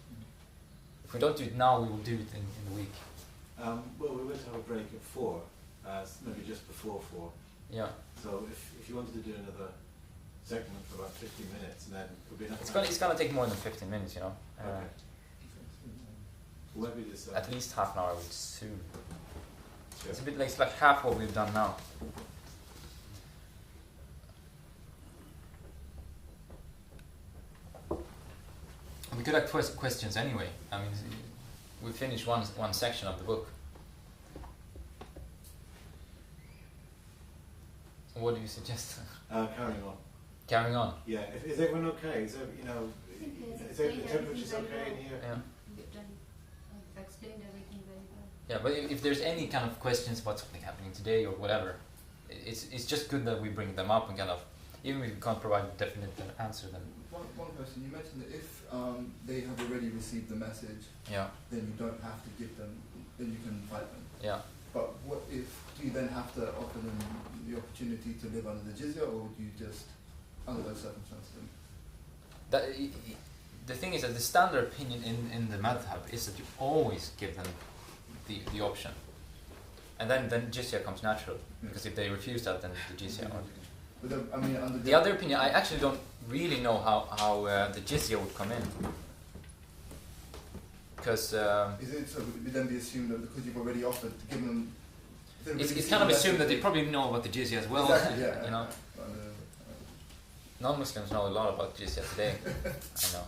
If we don't do it now, we will do it in the week. Well, we went to have a break at 4, maybe just before 4. Yeah. So if you wanted to do another segment for about 15 minutes, then it would be enough. It's gonna take more than 15 minutes, Okay. Well, maybe this, at least half an hour, I would assume. Sure. It's a bit like it's like half what we've done now. We could have questions anyway. I mean, we finished one section of the book. What do you suggest? Carrying on. Carrying on. Yeah. Is everyone okay? Is the temperature's okay in here? Yeah. I've explained everything very well. Yeah, but if there's any kind of questions about something happening today or whatever, it's just good that we bring them up and kind of, even if we can't provide a definite answer, then. One question, you mentioned that if they have already received the message, then you don't have to give them, then you can fight them. Yeah. But what if, do you then have to offer them the opportunity to live under the jizya, or would you just, under those circumstances? The thing is that the standard opinion in the madhab is that you always give them the option. And then jizya comes natural, because if they refuse that, then the jizya. But under The other opinion, I actually don't really know how the jizya would come in. Because is it, so would it then be assumed that because you've already offered to give them... it's kind of assumed that they probably know about the jizya as well. Exactly, yeah. Non-Muslims know a lot about jizya today. I know.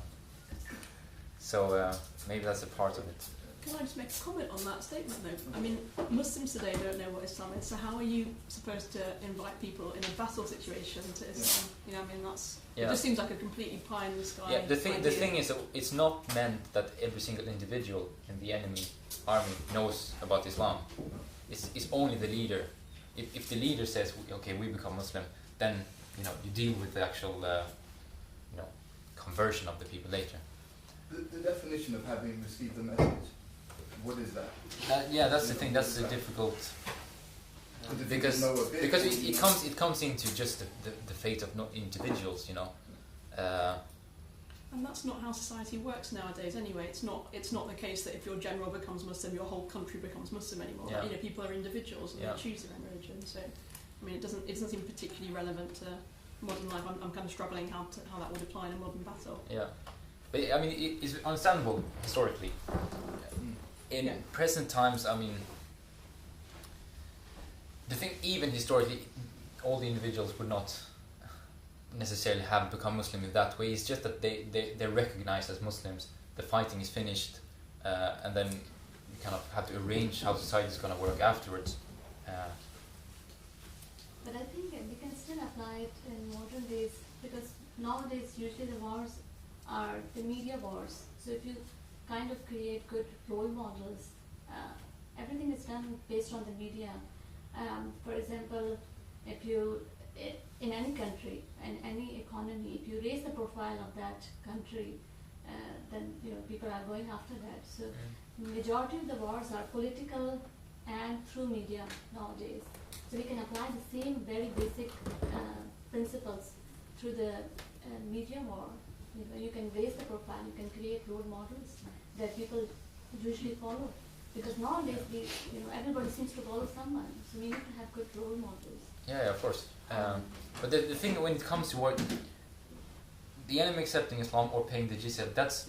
So maybe that's a part of it. Can I just make a comment on that statement though? I mean, Muslims today don't know what Islam is, so how are you supposed to invite people in a battle situation to Islam? You know, I mean, it just seems like a completely pie in the sky. Yeah, the thing is that it's not meant that every single individual in the enemy army knows about Islam. It's only the leader. If the leader says, okay, we become Muslim, then you deal with the actual conversion of the people later. The definition of having received the message, what is that? That's the thing. That's the difficult because it comes into just the fate of individuals, And that's not how society works nowadays. Anyway, it's not the case that if your general becomes Muslim, your whole country becomes Muslim anymore. Yeah. Like, people are individuals and they choose their own religion. So, I mean, it doesn't seem particularly relevant to modern life. I'm kind of struggling how that would apply in a modern battle. Yeah. But I mean, it's understandable historically. In present times, I mean, the thing, even historically, all the individuals would not necessarily have become Muslim in that way. It's just that they're recognized as Muslims. The fighting is finished, and then you kind of have to arrange how society is going to work afterwards. But I think we can still apply it in modern days, because nowadays usually the wars are the media wars. So if you kind of create good role models, everything is done based on the media. For example, if you, in any country, in any economy, if you raise the profile of that country, then people are going after that. So majority of the wars are political and through media nowadays. So we can apply the same very basic principles through the media war. You can raise the profile, you can create role models that people usually follow. Because nowadays, everybody seems to follow someone, so we need to have good role models. Yeah, of course. But the thing when it comes to what the enemy accepting Islam or paying the jizya, that's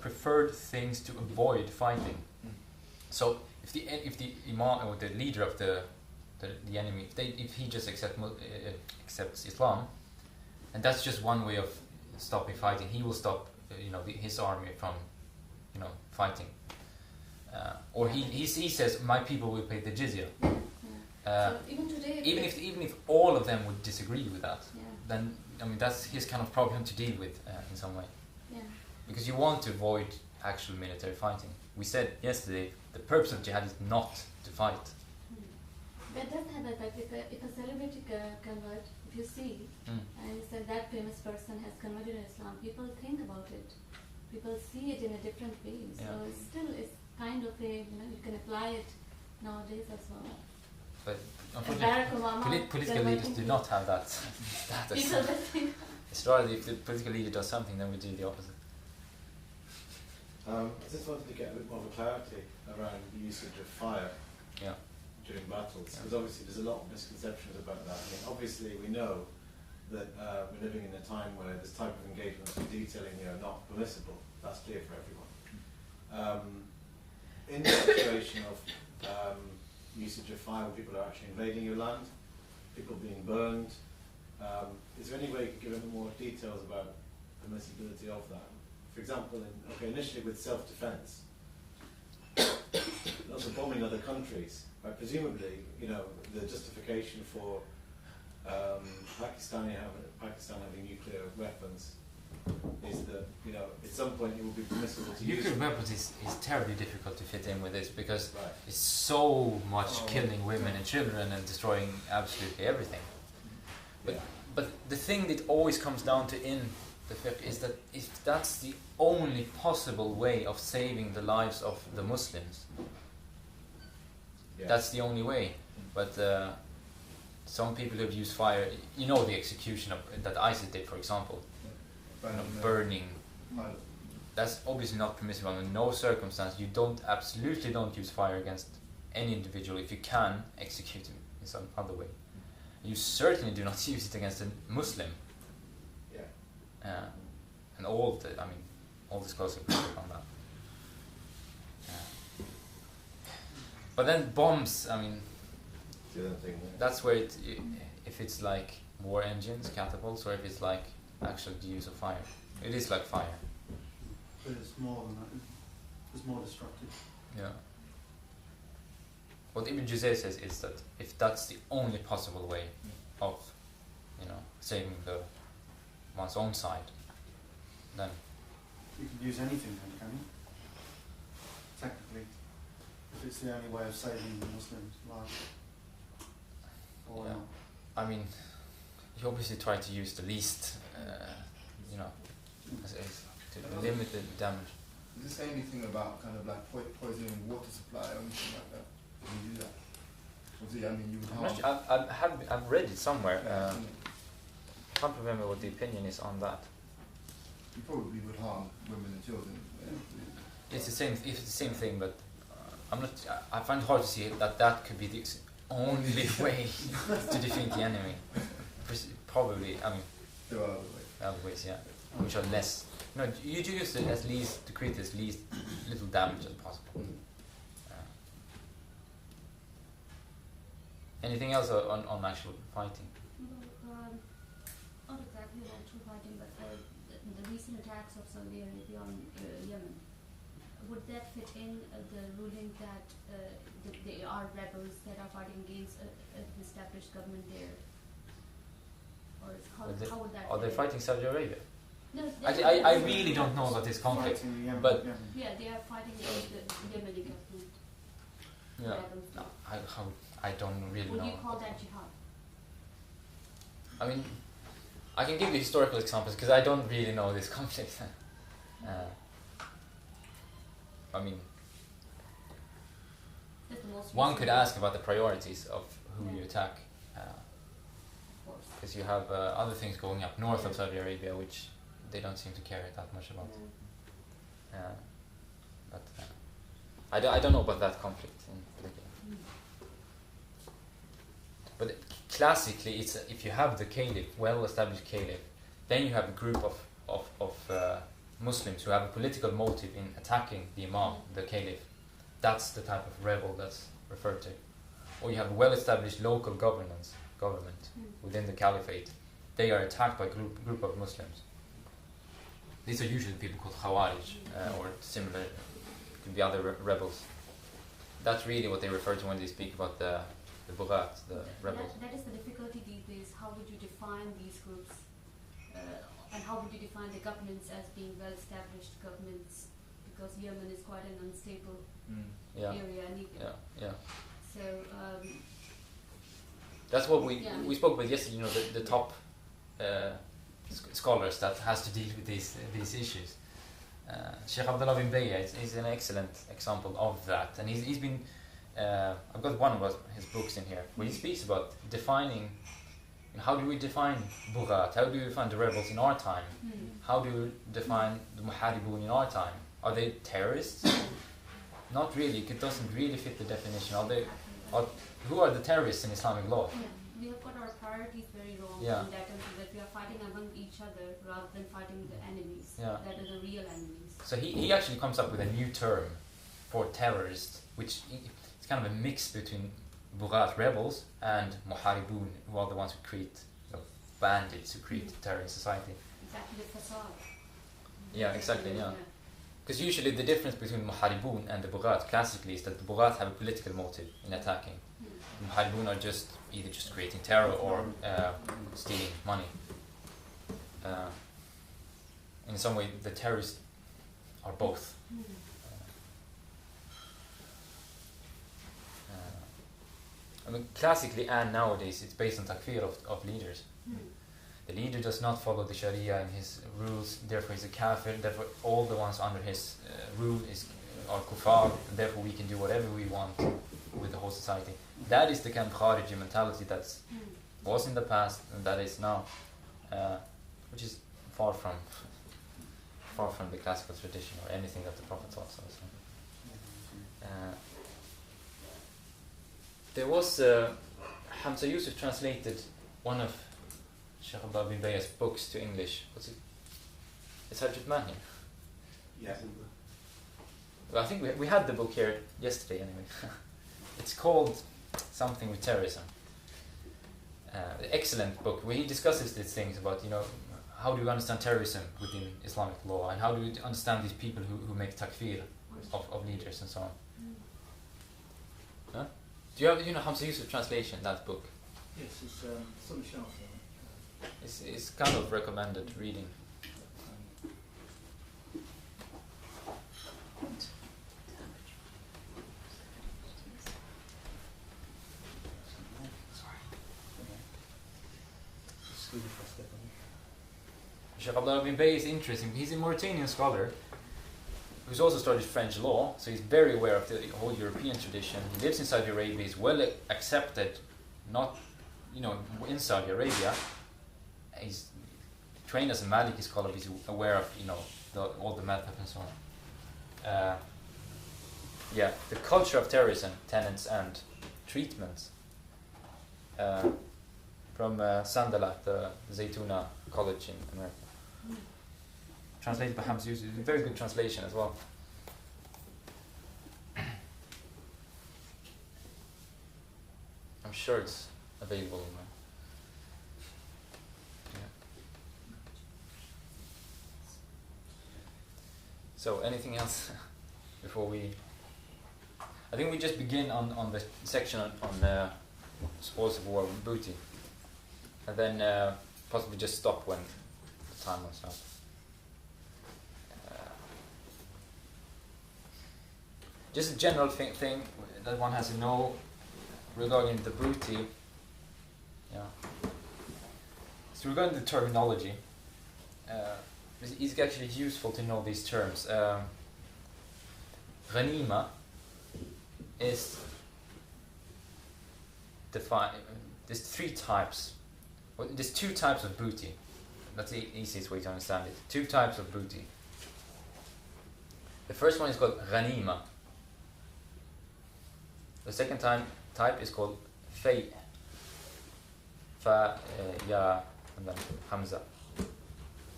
preferred things to avoid fighting. So if the imam or the leader of the enemy, if he just accepts Islam, and that's just one way of stopping fighting, he will stop his army from fighting. Or he says, my people will pay the jizya. So even today, even if all of them would disagree with that, then that's his kind of problem to deal with in some way. Yeah. Because you want to avoid actual military fighting. We said yesterday the purpose of jihad is not to fight. That does have effect. If a celebrity convert, if you see, and you said that famous person has converted to Islam, people think about it. People see it in a different way. So it's kind of you can apply it nowadays as well. But unfortunately, political leaders do not have that status. It's rather if the political leader does something, then we do the opposite. I just wanted to get a bit more of a clarity around the usage of fire during battles, because obviously there's a lot of misconceptions about that. I mean, obviously we know that we're living in a time where this type of engagement and detailing are not permissible. That's clear for everyone. In the situation of usage of fire when people are actually invading your land, people being burned, is there any way you could give a bit more details about the permissibility of that? For example, initially with self-defense, also bombing other countries, right? Presumably, the justification for Pakistan having nuclear weapons is that, at some point it will be permissible to use nuclear weapons is terribly difficult to fit in with this, because it's so much killing women and children and destroying absolutely everything. But the thing that always comes down to in the fiqh is that if that's the only possible way of saving the lives of the Muslims, that's the only way. But some people have used fire. The execution that ISIS did, for example, burning. That's obviously not permissible in no circumstance. You absolutely don't use fire against any individual if you can execute him in some other way. You certainly do not use it against a Muslim. And all the scholars agree on that. But then bombs, that's where if it's like war engines, catapults, or if it's like actual use of fire. It is like fire. But it's more than that. It's more destructive. Yeah. What Ibn Juzay says is that if that's the only possible way of, saving one's own side, then you can use anything then, can you? Technically. If it's the only way of saving the Muslims' lives. Or not. You obviously try to use the least, to limit the damage. Does it say anything about kind of like poisoning water supply or anything like that? Can you do that? Obviously, you would harm. I've read it somewhere. I can't remember what the opinion is on that. You probably would harm women and children. It's the same thing, but I'm not. I find it hard to see that could be the only way to defeat the enemy. Probably, there are other ways, which are less. You do use it as least to create as least little damage as possible. Anything else on actual fighting? takfir and true fighting, but the recent attacks of Saudi Arabia on Yemen, would that fit in the ruling that they are rebels that are fighting against an established government there? Or how would that Are they fighting Saudi Arabia? No, I really don't know about this conflict, but yeah, they are fighting against the Yemeni government. Yeah, no, I don't really know. Would you call that jihad? I mean, I can give you historical examples because I don't really know this conflict. I mean, one could ask about the priorities of who you attack, because you have other things going up north of Saudi Arabia, which they don't seem to care that much about. But I don't know about that conflict in particular. But classically, it's if you have the caliph, well-established caliph, then you have a group of Muslims who have a political motive in attacking the imam, the caliph. That's the type of rebel that's referred to. Or you have a well-established local government within the caliphate. They are attacked by a group of Muslims. These are usually people called Khawarij or similar. Could be other rebels. That's really what they refer to when they speak about the Bughat, the rebels. That is the difficulty these days. How would you define these groups? And how would you define the governments as being well-established governments? Because Yemen is quite an unstable area. So that's what we spoke about yesterday. You know, the top scholars that has to deal with these issues. Sheikh Abdullah bin Bayya is an excellent example of that, and he's been. I've got one of his books in here where he speaks about defining. How do we define Bughat? How do we define the rebels in our time? How do we define the Muharibun in our time? Are they terrorists? Not really. It doesn't really fit the definition. Who are the terrorists in Islamic law? Yeah. We have got our priorities very wrong in that terms, that we are fighting among each other rather than fighting the enemies. Yeah. That are the real enemies. So he actually comes up with a new term for terrorist, which it's kind of a mix between Bughat rebels and Muharibun, who are the ones who create bandits who create terror in society. Exactly, the facade. Yeah, exactly, yeah. Because usually the difference between Muharibun and the Bughat classically is that the Bughat have a political motive in attacking. Muharibun are either just creating terror or stealing money. In some way, the terrorists are both. I mean, classically and nowadays, it's based on takfir of leaders. The leader does not follow the Sharia and his rules, therefore he's a kafir, therefore all the ones under his rule are kuffar, therefore we can do whatever we want with the whole society. That is the kind of Khariji mentality that was in the past and that is now, which is far from the classical tradition or anything that the Prophet taught us. There was Hamza Yusuf translated one of Sheikh Abdullah bin Bayya's books to English. What's it? It's Hajjat Mani. Yes. Well, I think we had the book here yesterday anyway. It's called Something with Terrorism. Excellent book where he discusses these things about, how do you understand terrorism within Islamic law and how do you understand these people who make takfir of leaders and so on. Huh? Do you have, Hamza Yusuf translation, that book? Yes, it's on the shelf. It's kind of recommended reading. Sheikh Abdullah bin Bayy is interesting. He's a Mauritanian scholar who's also studied French law, so he's very aware of the whole European tradition. He lives in Saudi Arabia, he's well accepted, not, in Saudi Arabia. He's trained as a Maliki scholar, he's aware of, all the madhab and so on. The culture of terrorism, tenets and treatments. From Sandalat, the Zaytuna College in America. Translated by Hamza Yusuf. It's a very good translation as well. I'm sure it's available. So, anything else before we... I think we just begin on the section on spoils of war and booty. And then possibly just stop when the time runs out. Just a general thing that one has to know regarding the booty. Yeah. So regarding the terminology, it's actually useful to know these terms. Ghanima is defined. There's three types. Well, there's two types of booty. That's the easiest way to understand it. Two types of booty. The first one is called ghanima. The second type is called fay. Fa, ya, and then hamza.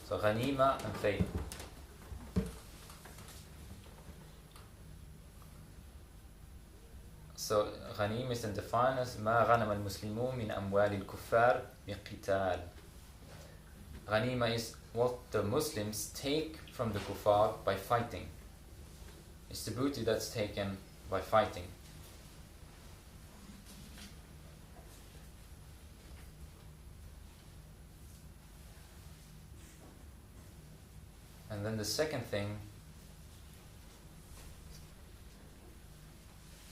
So ghanima and fay. So ghanima is then defined as ma ghanama al-muslimun min amwal al-kuffar biqital. Ghanima is what the Muslims take from the kuffar by fighting. It's the booty that's taken by fighting. And then the second thing,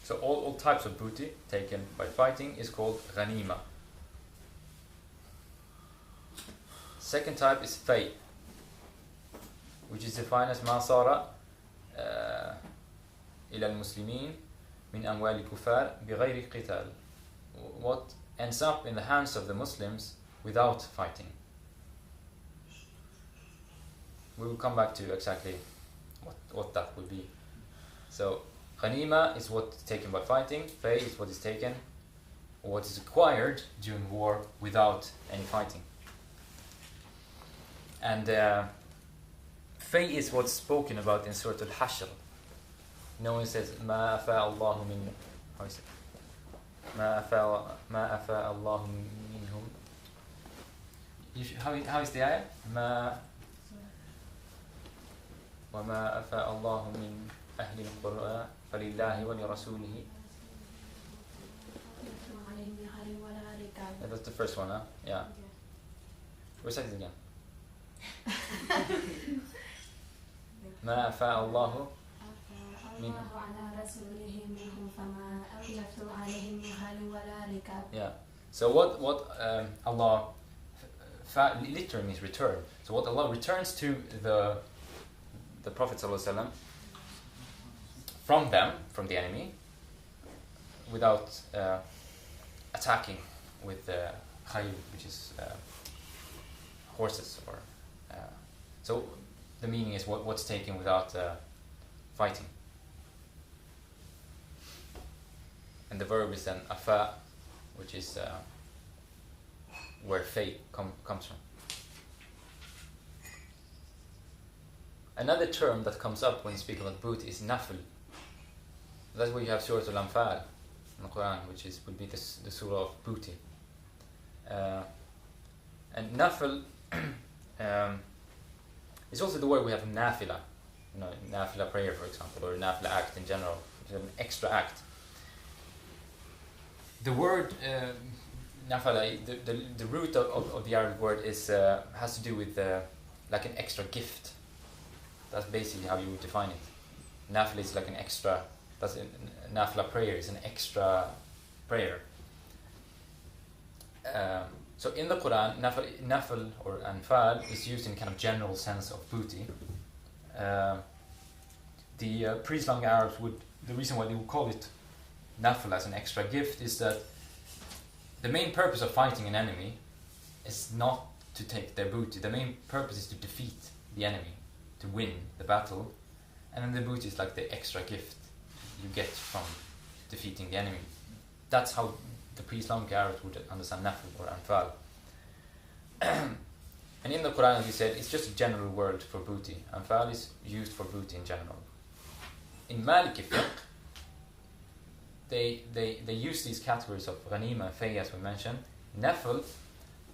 so all types of booty taken by fighting is called ghanima. Second type is fay, which is defined as ma sara ila al-muslimin min amwal al-kuffar bighayri qital. What ends up in the hands of the Muslims without fighting. We will come back to exactly what that would be. So, ghanima is what is taken by fighting. Fay is what is taken, or what is acquired during war without any fighting. And fay is what's spoken about in Surah Al-Hashr. No one says, Ma afa Allahu min... How is it? Ma afa Allahu minhum. How is the ayah? وما أفاء الله من أهل القرى فلله ولرسوله. That's the first one, huh? Yeah. Recite it again. ما أفاء الله Yeah. So what Allah literally means return. So what Allah returns to the Prophet ﷺ from the enemy, without attacking with khayl, which is horses, or so the meaning is what's taken without fighting. And the verb is then afa, which is where fay comes from. Another term that comes up when you speak about booty is nafl. That's where you have Surah Al-Anfal in the Quran, which would be the surah of booty. And nafl is also the word we have in nafila. Nafila prayer, for example, or nafila act in general, which is an extra act. The word nafala, the root of the Arabic word is has to do with like an extra gift. That's basically how you would define it. Nafla is like an extra. Nafla prayer is an extra prayer. So in the Quran, nafl or anfal is used in kind of general sense of booty. The pre-Islamic Arabs the reason why they would call it nafl as an extra gift is that the main purpose of fighting an enemy is not to take their booty. The main purpose is to defeat the enemy, to win the battle, and then the booty is like the extra gift you get from defeating the enemy. That's how the pre-Islamic Arabs would understand nafl or anfal. And in the Quran, as we said, it's just a general word for booty. Anfal is used for booty in general. In Maliki fiqh, they use these categories of ghanima and fay, as we mentioned. Nafl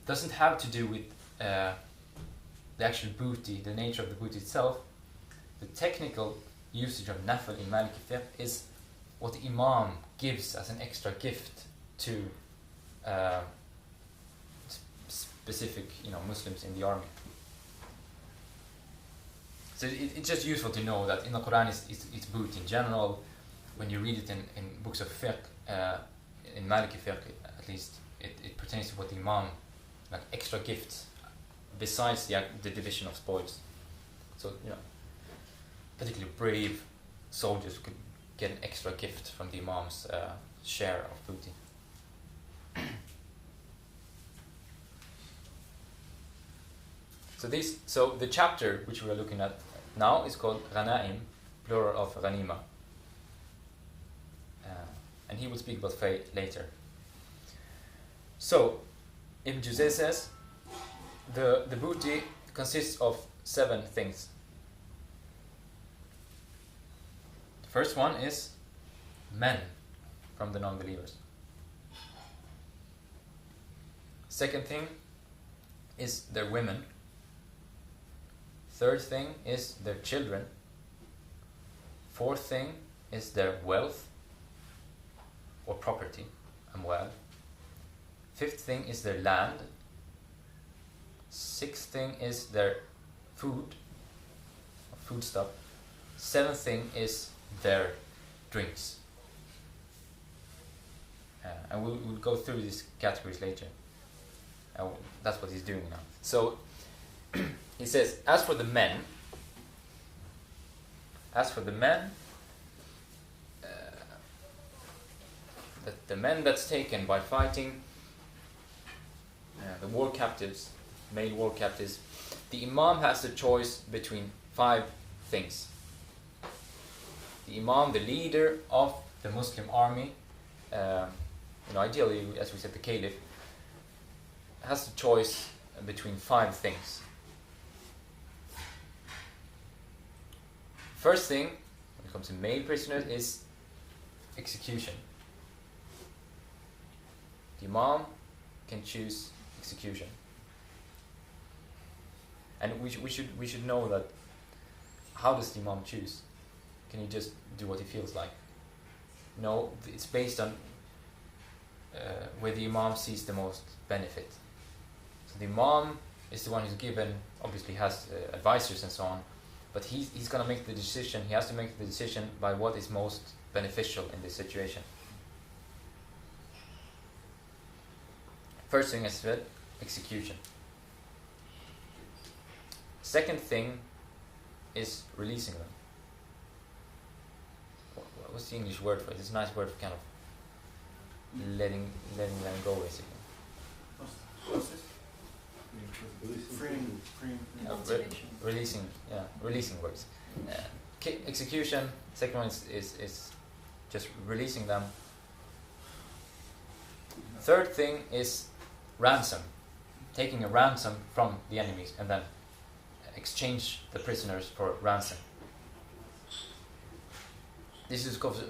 doesn't have to do with the actual booty, the nature of the booty itself. the technical usage of nafil in Maliki fiqh is what the Imam gives as an extra gift to specific, Muslims in the army. So it's just useful to know that in the Quran it's boot in general. When you read it in books of fiqh, in Maliki fiqh at least, it pertains to what the Imam, like extra gifts, besides the division of spoils. So, particularly brave soldiers could get an extra gift from the Imam's share of booty. So the chapter which we are looking at now is called Ghanaim, plural of Ghanima. And he will speak about Fay later. So, Ibn Juzay says, the booty consists of 7 things. The first one is men from the non-believers. Second thing is their women. Third thing is their children. Fourth thing is their wealth or property, amwal. Fifth thing is their land. Sixth thing is their foodstuff. Seventh thing is their drinks. And we'll go through these categories later. That's what he's doing now. So he says, as for the men, that the men that's taken by fighting, the war captives, male war captives, the Imam has the choice between 5 things. The Imam, the leader of the Muslim army, ideally, as we said, the Caliph, has the choice between 5 things. First thing, when it comes to male prisoners, is execution. The Imam can choose execution. And we should know that, how does the Imam choose? Can he just do what he feels like? No, it's based on where the Imam sees the most benefit. So the Imam is the one who's given, obviously has advisors and so on, but he's going to make the decision. He has to make the decision by what is most beneficial in this situation. First thing is execution. Second thing is releasing them. What's the English word for it? It's a nice word for kind of letting them go, basically. Releasing words. Execution. Second one is just releasing them. Third thing is ransom, taking a ransom from the enemies and then exchange the prisoners for ransom. This is of course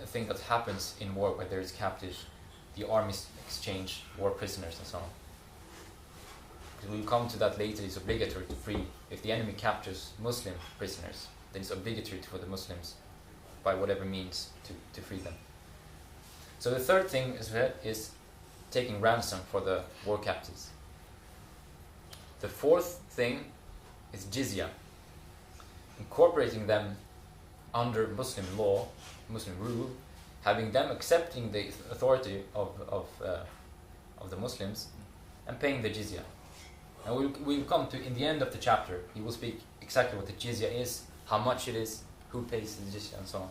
a thing that happens in war where there is captives. The armies exchange war prisoners and so on. We'll come to that later. It's obligatory to free. If the enemy captures Muslim prisoners, then it's obligatory for the Muslims, by whatever means, to free them. So the third thing is taking ransom for the war captives. The fourth thing is jizya, incorporating them under Muslim law, Muslim rule, having them accepting the authority of the Muslims and paying the jizya. And we'll come to, in the end of the chapter, he will speak exactly what the jizya is, how much it is, who pays the jizya, and so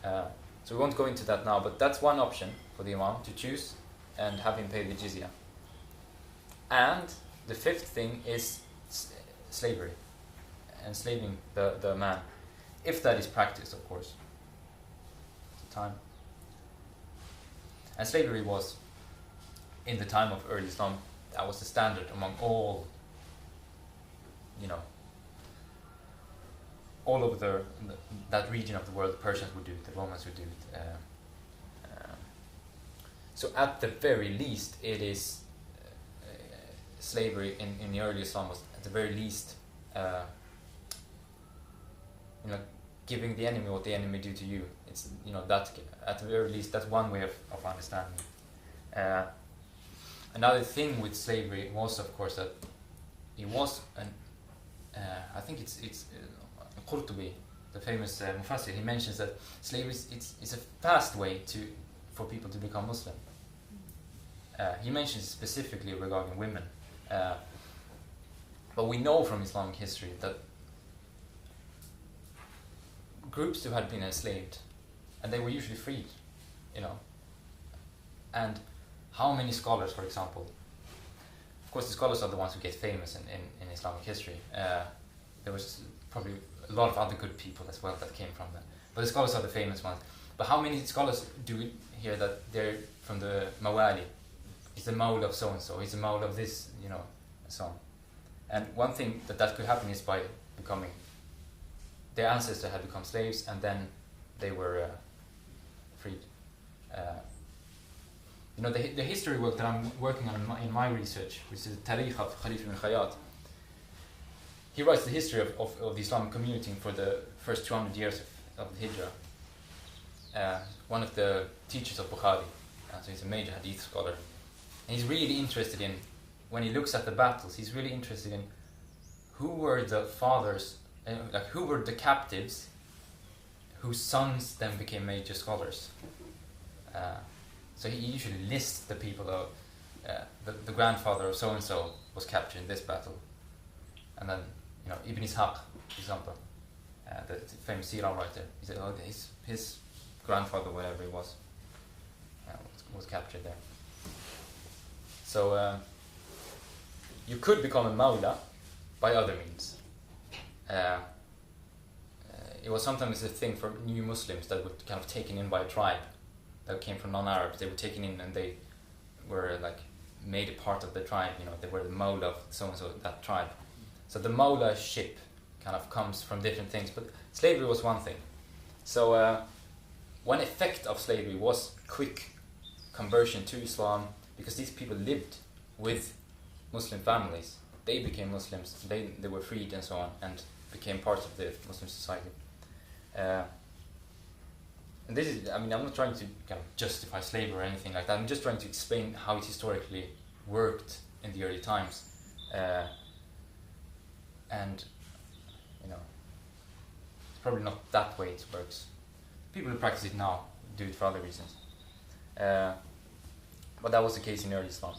on. So we won't go into that now, but that's one option for the Imam to choose and have him pay the jizya. And the fifth thing is slavery, enslaving the man, if that is practiced, of course, at the time. And slavery was, in the time of early Islam, that was the standard among all over that region of the world. The Persians would do it, the Romans would do it. So at the very least, it is slavery in the early Islam was at the very least giving the enemy what the enemy do to you. It's that at the very least that's one way of understanding. Another thing with slavery was, of course, that it was I think it's Qurtubi, the famous Mufassir, he mentions that slavery is a fast way for people to become Muslim. He mentions specifically regarding women, but we know from Islamic history that groups who had been enslaved, and they were usually freed, and how many scholars, for example, of course the scholars are the ones who get famous in Islamic history. There was probably a lot of other good people as well that came from them, but the scholars are the famous ones. But how many scholars do we hear that they're from the Mawali? He's the Mawla of so-and-so, he's the Mawla of this, and so on. And one thing that could happen is by becoming, their ancestors had become slaves and then they were freed. The history work that I'm working on in my research, which is the Tarikh of Khalif ibn Khayyat, he writes the history of the Islamic community for the first 200 years of the Hijrah. One of the teachers of Bukhari, so he's a major hadith scholar, and he's really interested in, when he looks at the battles, he's really interested in who were the fathers, who were the captives whose sons then became major scholars. So he usually lists the people, the grandfather of so-and-so was captured in this battle. And then, Ibn Ishaq, for example, the famous Sirah writer, he said, his grandfather, whatever he was captured there. So you could become a Mawla by other means. It was sometimes a thing for new Muslims that were kind of taken in by a tribe that came from non-Arabs. They were taken in and they were made a part of the tribe. They were the Mawla of so-and-so, that tribe. So the Mawla-ship kind of comes from different things, but slavery was one thing. So one effect of slavery was quick conversion to Islam, because these people lived with Muslim families. They became Muslims, they were freed and so on, and became part of the Muslim society. And this is, I'm not trying to kind of justify slavery or anything like that. I'm just trying to explain how it historically worked in the early times. And it's probably not that way it works. People who practice it now do it for other reasons. But that was the case in early Islam.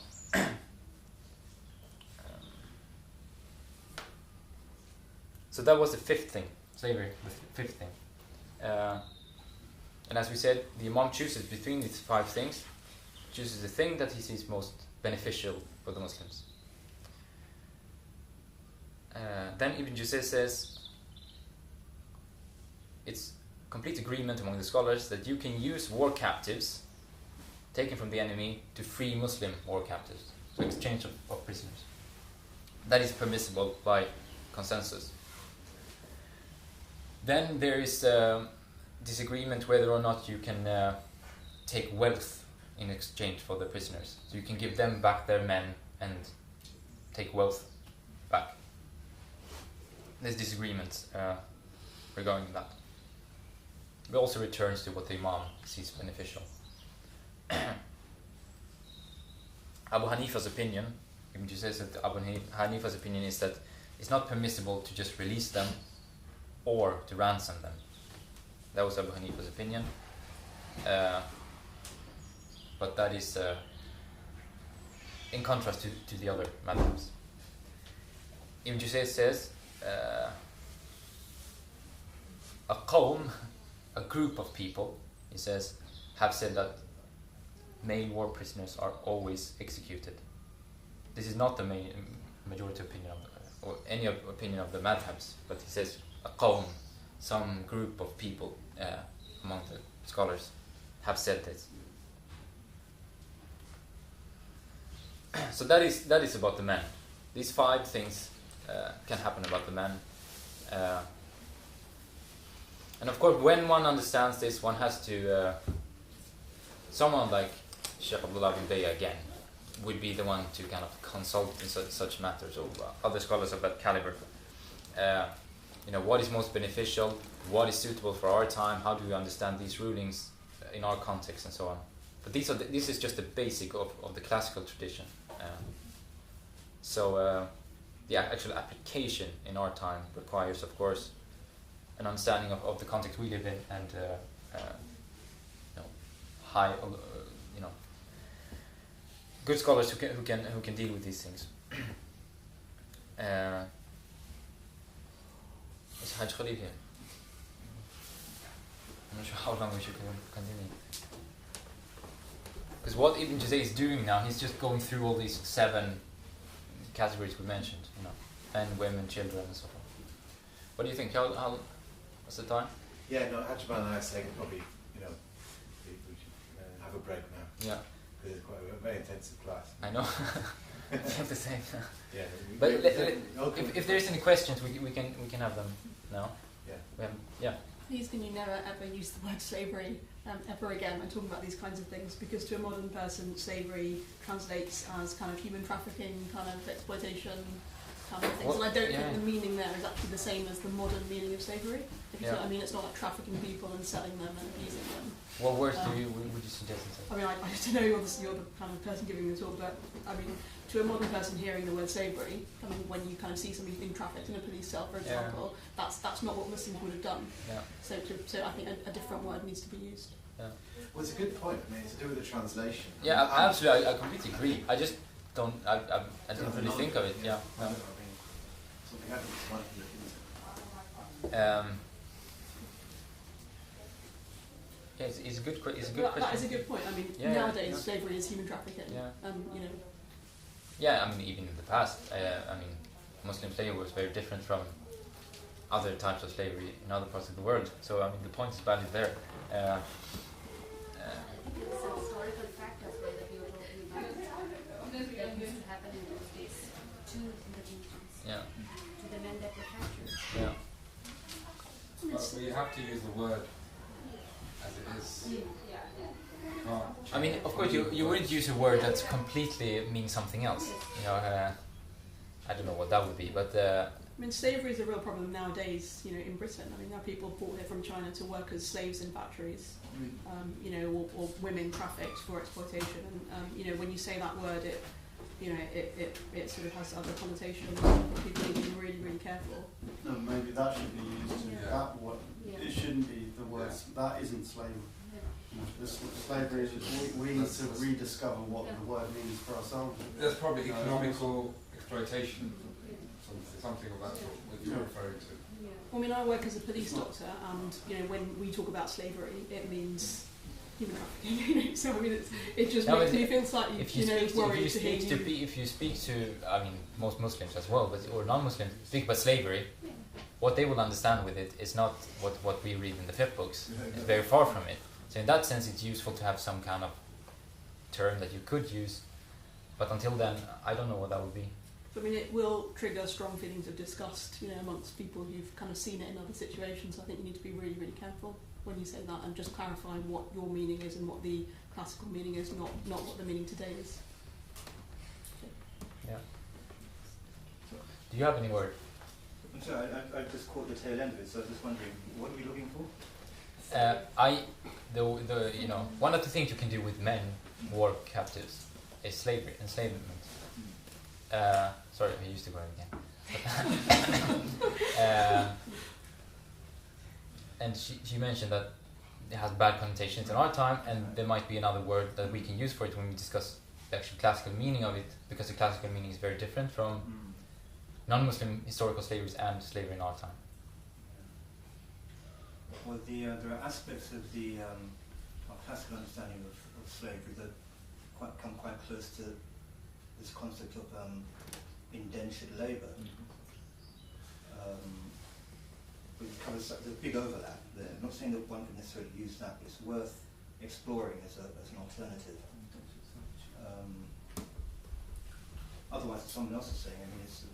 So that was the fifth thing, slavery, the fifth thing. And as we said, the Imam chooses between these five things, chooses the thing that he sees most beneficial for the Muslims. Then Ibn Juzay says, it's complete agreement among the scholars that you can use war captives taken from the enemy to free Muslim war captives, so exchange of prisoners. That is permissible by consensus. Then there is disagreement whether or not you can take wealth in exchange for the prisoners. So you can give them back their men and take wealth back. There's disagreements regarding that. It also returns to what the Imam sees beneficial. Abu Hanifa's opinion, Ibn Juzay said that Abu Hanifa's opinion is that it's not permissible to just release them or to ransom them. That was Abu Hanifa's opinion. But that is in contrast to the other madhabs. Ibn Juzay says a qawm, a group of people, he says, have said that male war prisoners are always executed. This is not the majority opinion or any opinion of the madhabs, but he says a qawm, some group of people among the scholars have said this. So that is about the men. These five things can happen about the men. And of course, when one understands this, one has to... someone like Sheikh Abdullah bin Bayy again would be the one to kind of consult in such matters, or other scholars of that caliber. What is most beneficial? what is suitable for our time, how do we understand these rulings in our context, and so on. But this is just the basic of the classical tradition. So the actual application in our time requires, of course, an understanding of the context we live in, and high, good scholars who can deal with these things. Is Hajj Khalil here? I'm not sure how long we should continue. Because what Ibn Juzay is doing now, he's just going through all these 7 categories we mentioned, men, women, children, and so on. What do you think? What's the time? Yeah, no, Ajman and I are saying probably, we should have a break now. Yeah. Because it's quite a very intensive class. I know. I have to say. Yeah. But if there's any questions, we can have them now. Yeah. Please, can you never ever use the word slavery ever again when talking about these kinds of things? Because to a modern person, slavery translates as kind of human trafficking, kind of exploitation, kind of things. And I don't think the meaning there is actually the same as the modern meaning of slavery. If you see what I mean, it's not like trafficking people and selling them and abusing them. What words would you suggest? I mean, I don't know, you're the kind of person giving the talk, but I mean, to a modern person hearing the word slavery, I mean, when you kind of see somebody being trafficked in a police cell, for example, that's not what Muslims would have done. Yeah. So I think a different word needs to be used. Yeah. Well, it's a good point. I mean, it's to do with the translation. Yeah, absolutely. I completely agree. I just don't. I didn't really think of it. Yeah. No. I mean, something happens. One can look into. Yeah, it's a good question. That is a good point. I mean, nowadays slavery is human trafficking. Yeah. Yeah, I mean, even in the past, I mean, Muslim slavery was very different from other types of slavery in other parts of the world. So, I mean, the point is valid there. I think it's a historical fact as well that you were talking about that used to happen in those days to the regions, to the men that were captured. Yeah. But we have to use the word as it is. I mean, of course, you wouldn't use a word that completely means something else. I don't know what that would be, but. I mean, slavery is a real problem nowadays. In Britain. I mean, there are people brought here from China to work as slaves in factories. Or women trafficked for exploitation. And when you say that word, it sort of has other connotations. People need to be really, really careful. No, maybe that should be used. It shouldn't be the words. That isn't slavery. Slavery is we need to rediscover what the word means for ourselves. There's probably economical exploitation, something of that sort that you're referring to. Well, I mean, I work as a police doctor, and when we talk about slavery, it means human trafficking. So I mean, it just makes me feel slightly worried to hear you. If you speak to, I mean, most Muslims as well, or non-Muslims, speak about slavery. What they will understand with it is not what we read in the fiqh books. It's very far from it. So in that sense, it's useful to have some kind of term that you could use. But until then, I don't know what that would be. I mean, it will trigger strong feelings of disgust, amongst people who've kind of seen it in other situations. I think you need to be really, really careful when you say that and just clarify what your meaning is and what the classical meaning is, not what the meaning today is. Yeah. Do you have any word? I'm sorry, I just caught the tail end of it, so I was just wondering, what are we looking for? One of the things you can do with men, war captives, is slavery, enslavement. Sorry, I used to go again. And she mentioned that it has bad connotations in our time, and there might be another word that we can use for it when we discuss the actual classical meaning of it, because the classical meaning is very different from non-Muslim historical slavery and slavery in our time. Well, there are aspects of the our classical understanding of slavery that come quite close to this concept of indentured labour. Which covers, there's a big overlap there. I'm not saying that one can necessarily use that, but it's worth exploring as an alternative. Otherwise, as someone else is saying, I mean, it's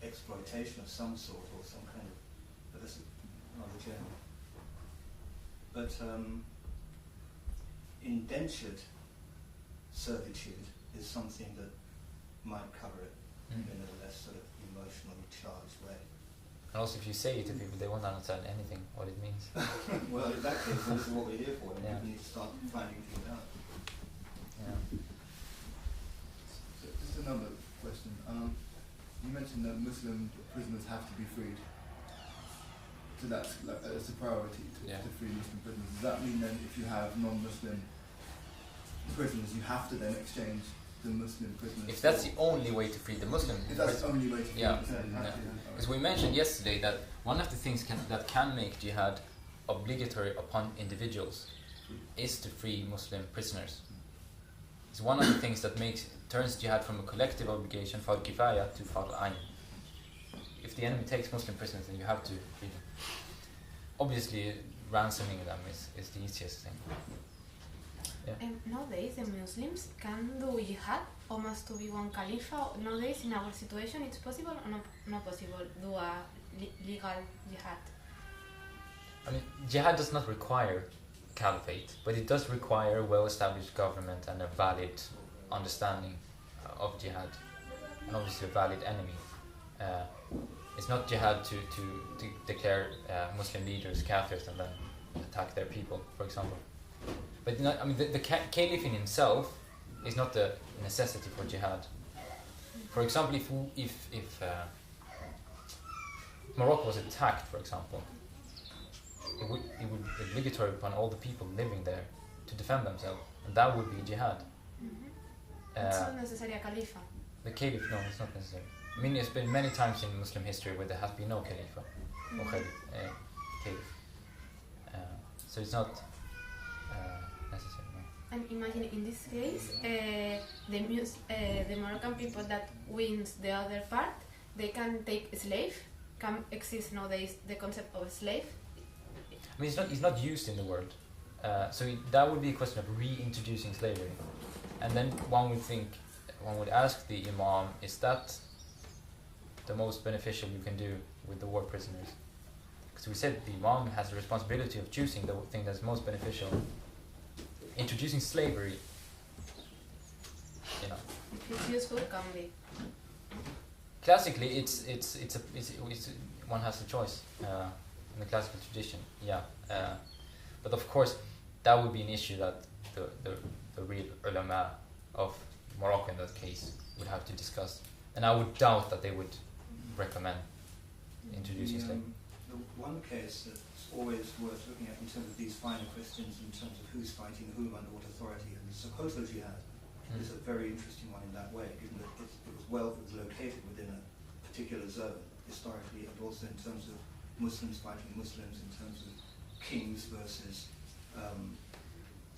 exploitation of some sort or some kind of, but that's rather general. But indentured servitude is something that might cover it in a less sort of emotionally charged way. And also, if you say it to people, they won't understand anything what it means. Well, in that case, this is what we're here for. And people need to start finding things out. Yeah. So just another question. You mentioned that Muslim prisoners have to be freed. So that's like it's a priority to free Muslim prisoners. Does that mean then if you have non-Muslim prisoners, you have to then exchange the Muslim prisoners? If that's the only way to free the Muslim, if that's the only way to free them, yeah. Because we mentioned yesterday that one of the things that can make jihad obligatory upon individuals is to free Muslim prisoners. It's one of the things that turns jihad from a collective obligation, fard kifaya, to fard ayn. If the enemy takes Muslim prisoners, then you have to free them. Obviously, ransoming them is the easiest thing. Yeah. Nowadays, the Muslims can do jihad, or must to be one caliph. Nowadays, in our situation, it's possible or not possible do a legal jihad? I mean, jihad does not require caliphate, but it does require a well-established government and a valid understanding of jihad, and obviously a valid enemy. It's not jihad to declare Muslim leaders kafirs and then attack their people, for example. But I mean, the caliph in himself is not the necessity for jihad. For example, if Morocco was attacked, for example, it would be obligatory upon all the people living there to defend themselves, and that would be jihad. It's not necessary a caliph. The caliph, no, it's not necessary. I mean, it's been many times in Muslim history where there has been no caliph, or caliph. So it's not necessary. No. And imagine in this case, the Moroccan people that wins the other part, they can take a slave. Can exist nowadays the concept of a slave? I mean, it's not used in the world. So that would be a question of reintroducing slavery. And then one would ask the Imam, is that the most beneficial you can do with the war prisoners? Because we said the Imam has the responsibility of choosing the thing that's most beneficial. Introducing slavery, If it's useful, can be. Classically, it's one has a choice in the classical tradition. Yeah, but of course, that would be an issue that the real ulama of Morocco in that case would have to discuss, and I would doubt that they would recommend introducing slavery. The one case that's always worth looking at in terms of these finer questions, in terms of who's fighting whom under what authority, and Sokoto Jihad is a very interesting one in that way, given that it was located within a particular zone historically, and also in terms of Muslims fighting Muslims, in terms of kings versus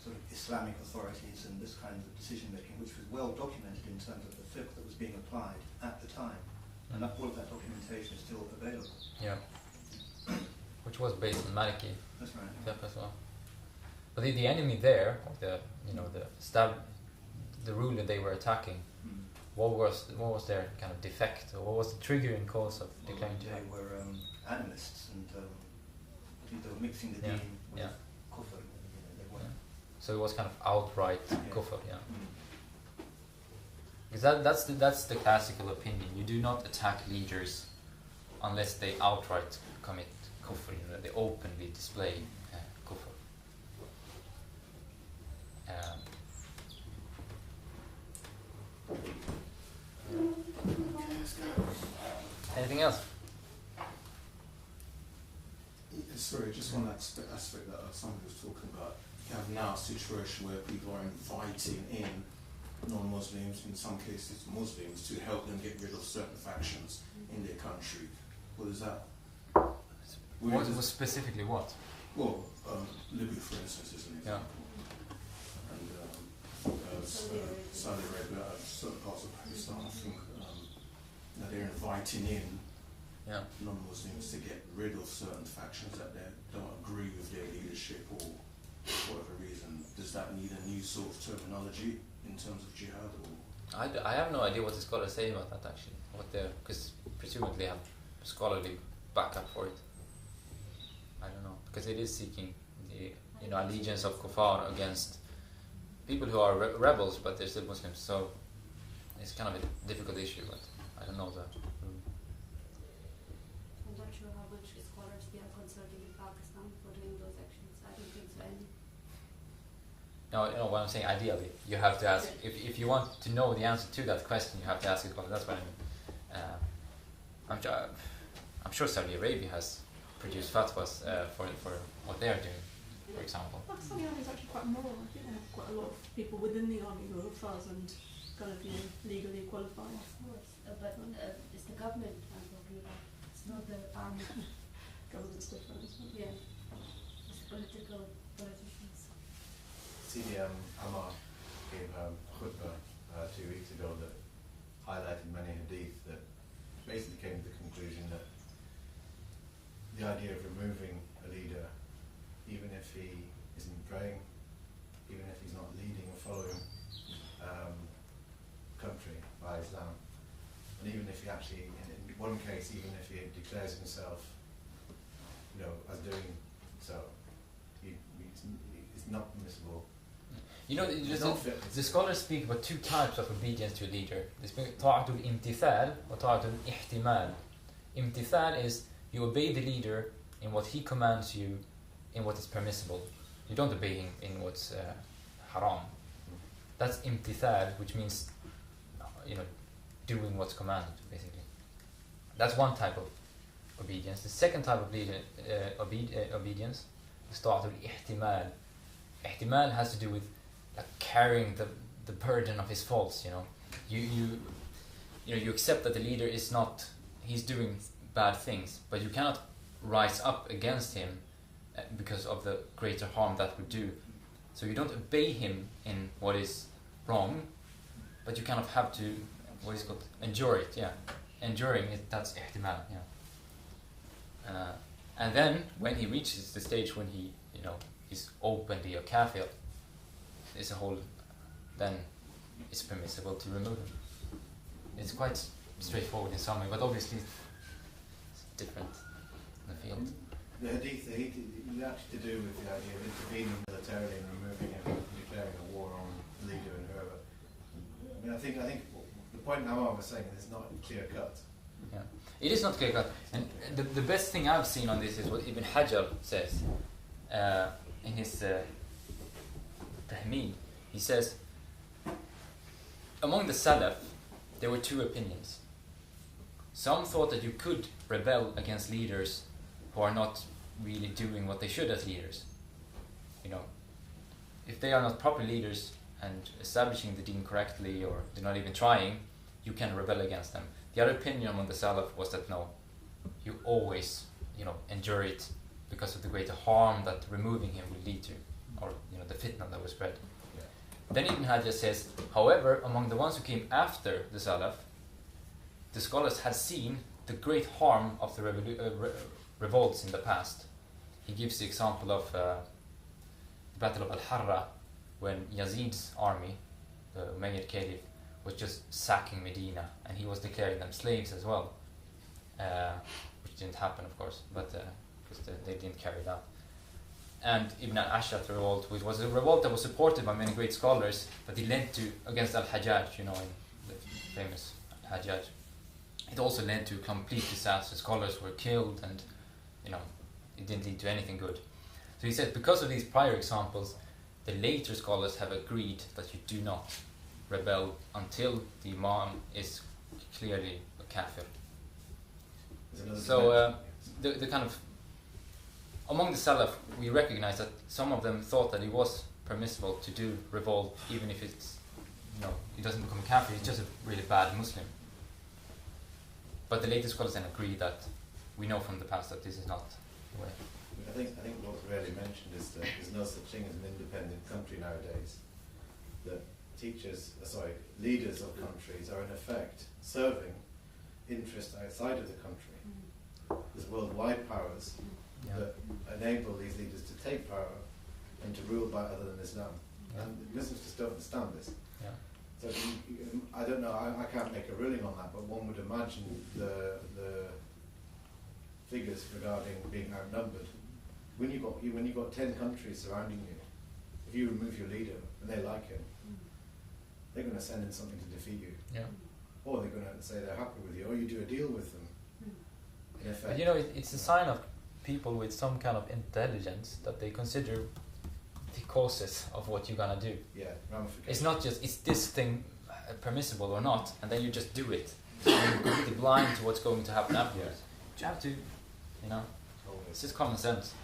sort of Islamic authorities, and this kind of decision making, which was well documented in terms of the fiqh that was being applied at the time, and all of that documentation is still available. Yeah, which was based on Maliki. That's right. Fiqh as well. But the enemy there, the ruler they were attacking, what was their kind of defect, or what was the triggering cause of declaring jihad? They were animists, and they were mixing the deen with kufr. So it was kind of outright kufr, Because that's the classical opinion. You do not attack leaders unless they outright commit kufr, they openly display kufr. Anything else? Sorry, just one aspect that somebody was talking about. You have now a situation where people are inviting in non-Muslims, in some cases Muslims, to help them get rid of certain factions in their country. What is that? What was specifically what? Well, Libya, for instance, is an example. And Saudi Arabia, certain parts of Pakistan, I think that they're inviting in non-Muslims to get rid of certain factions that they don't agree with their leadership or for whatever reason. Does that need a new sort of terminology in terms of jihad? Or? I have no idea what the scholars say about that actually. Because presumably have scholarly backup for it. I don't know, because it is seeking the allegiance of kuffar against people who are rebels, but they're still Muslims. So it's kind of a difficult issue, but I don't know that. I'm not sure No, what I'm saying, ideally, you have to ask, if you want to know the answer to that question, you have to ask it. That's what I mean. I'm sure Saudi Arabia has produced fatwas for what they are doing, for example. Saudi Arabia is actually quite moral. I think they have quite a lot of people within the army who are Fars and kind of legally qualified. But it's the government I'm talking about. It's not the army. Government's different, isn't it? Yeah. It's politicians. CDM Ammar gave a khutbah 2 weeks ago that highlighted many hadith that basically came to the conclusion that the idea of removing a leader, even if he isn't praying, even if he's not leading or following country by Islam, and even if he actually, in one case, even if he declares himself, as doing so, it's not permissible. The scholars speak about two types of obedience to a leader. They speak ta'atul imtithal or ta'atul ihtimal. Imtithal is you obey the leader in what he commands you, in what is permissible. You don't obey him in what's haram. That's imtithal, which means doing what's commanded, basically. That's one type of obedience. The second type of obedience is ta'atul ihtimal. Ihtimal has to do with carrying the burden of his faults. You accept that the leader is not, he's doing bad things, but you cannot rise up against him because of the greater harm that would do. So you don't obey him in what is wrong, but you kind of have to, what is it called, endure it. Enduring it, that's ihtimal. And then when he reaches the stage when he is openly a kafir, then it's permissible to remove him. It's quite straightforward in some way, but obviously it's different in the field. The hadith is actually to do with the idea of intervening militarily and removing him and declaring a war on the leader and whoever. I mean, I think the point Ammar was saying is not clear cut. Yeah, it is not clear cut, and the best thing I've seen on this is what Ibn Hajar says in his Tahmid. He says, among the Salaf, there were two opinions. Some thought that you could rebel against leaders who are not really doing what they should as leaders. If they are not proper leaders and establishing the deen correctly, or they're not even trying, you can rebel against them. The other opinion among the Salaf was that no, you always, endure it because of the greater harm that removing him would lead to, or the fitna that was spread. Then Ibn Hajar says, however, among the ones who came after the Salaf, the scholars had seen the great harm of the revolts in the past. He gives the example of the Battle of Al-Harra, when Yazid's army, the Umayyad Caliph, was just sacking Medina, and he was declaring them slaves as well, which didn't happen, of course, but because they didn't carry it out. And Ibn al-Ashrat revolt, which was a revolt that was supported by many great scholars, but it led to, against al-Hajjaj, in the famous Hajjaj, it also led to complete disaster. Scholars were killed, and it didn't lead to anything good. So he said, because of these prior examples, the later scholars have agreed that you do not rebel until the Imam is clearly a kafir. So the kind of, among the Salaf, we recognize that some of them thought that it was permissible to do revolt, even if it's, it doesn't become a kafir, it's just a really bad Muslim. But the later scholars then agree that we know from the past that this is not the way. I think what's rarely mentioned is that there's no such thing as an independent country nowadays. That leaders of countries are in effect serving interests outside of the country. There's worldwide powers that enable these leaders to take power and to rule by other than Islam. And Muslims just don't understand this. So I don't know, I can't make a ruling on that, but one would imagine the figures regarding being outnumbered. When you've got 10 countries surrounding you, if you remove your leader and they like him, they're going to send in something to defeat you. Or they're going to say they're happy with you, or you do a deal with them. In effect. But it's a sign of people with some kind of intelligence that they consider the causes of what you're gonna do. Yeah, ramifications. It's not just, is this thing permissible or not, and then you just do it. So you're completely blind to what's going to happen afterwards. You have to, you know, it's just common sense.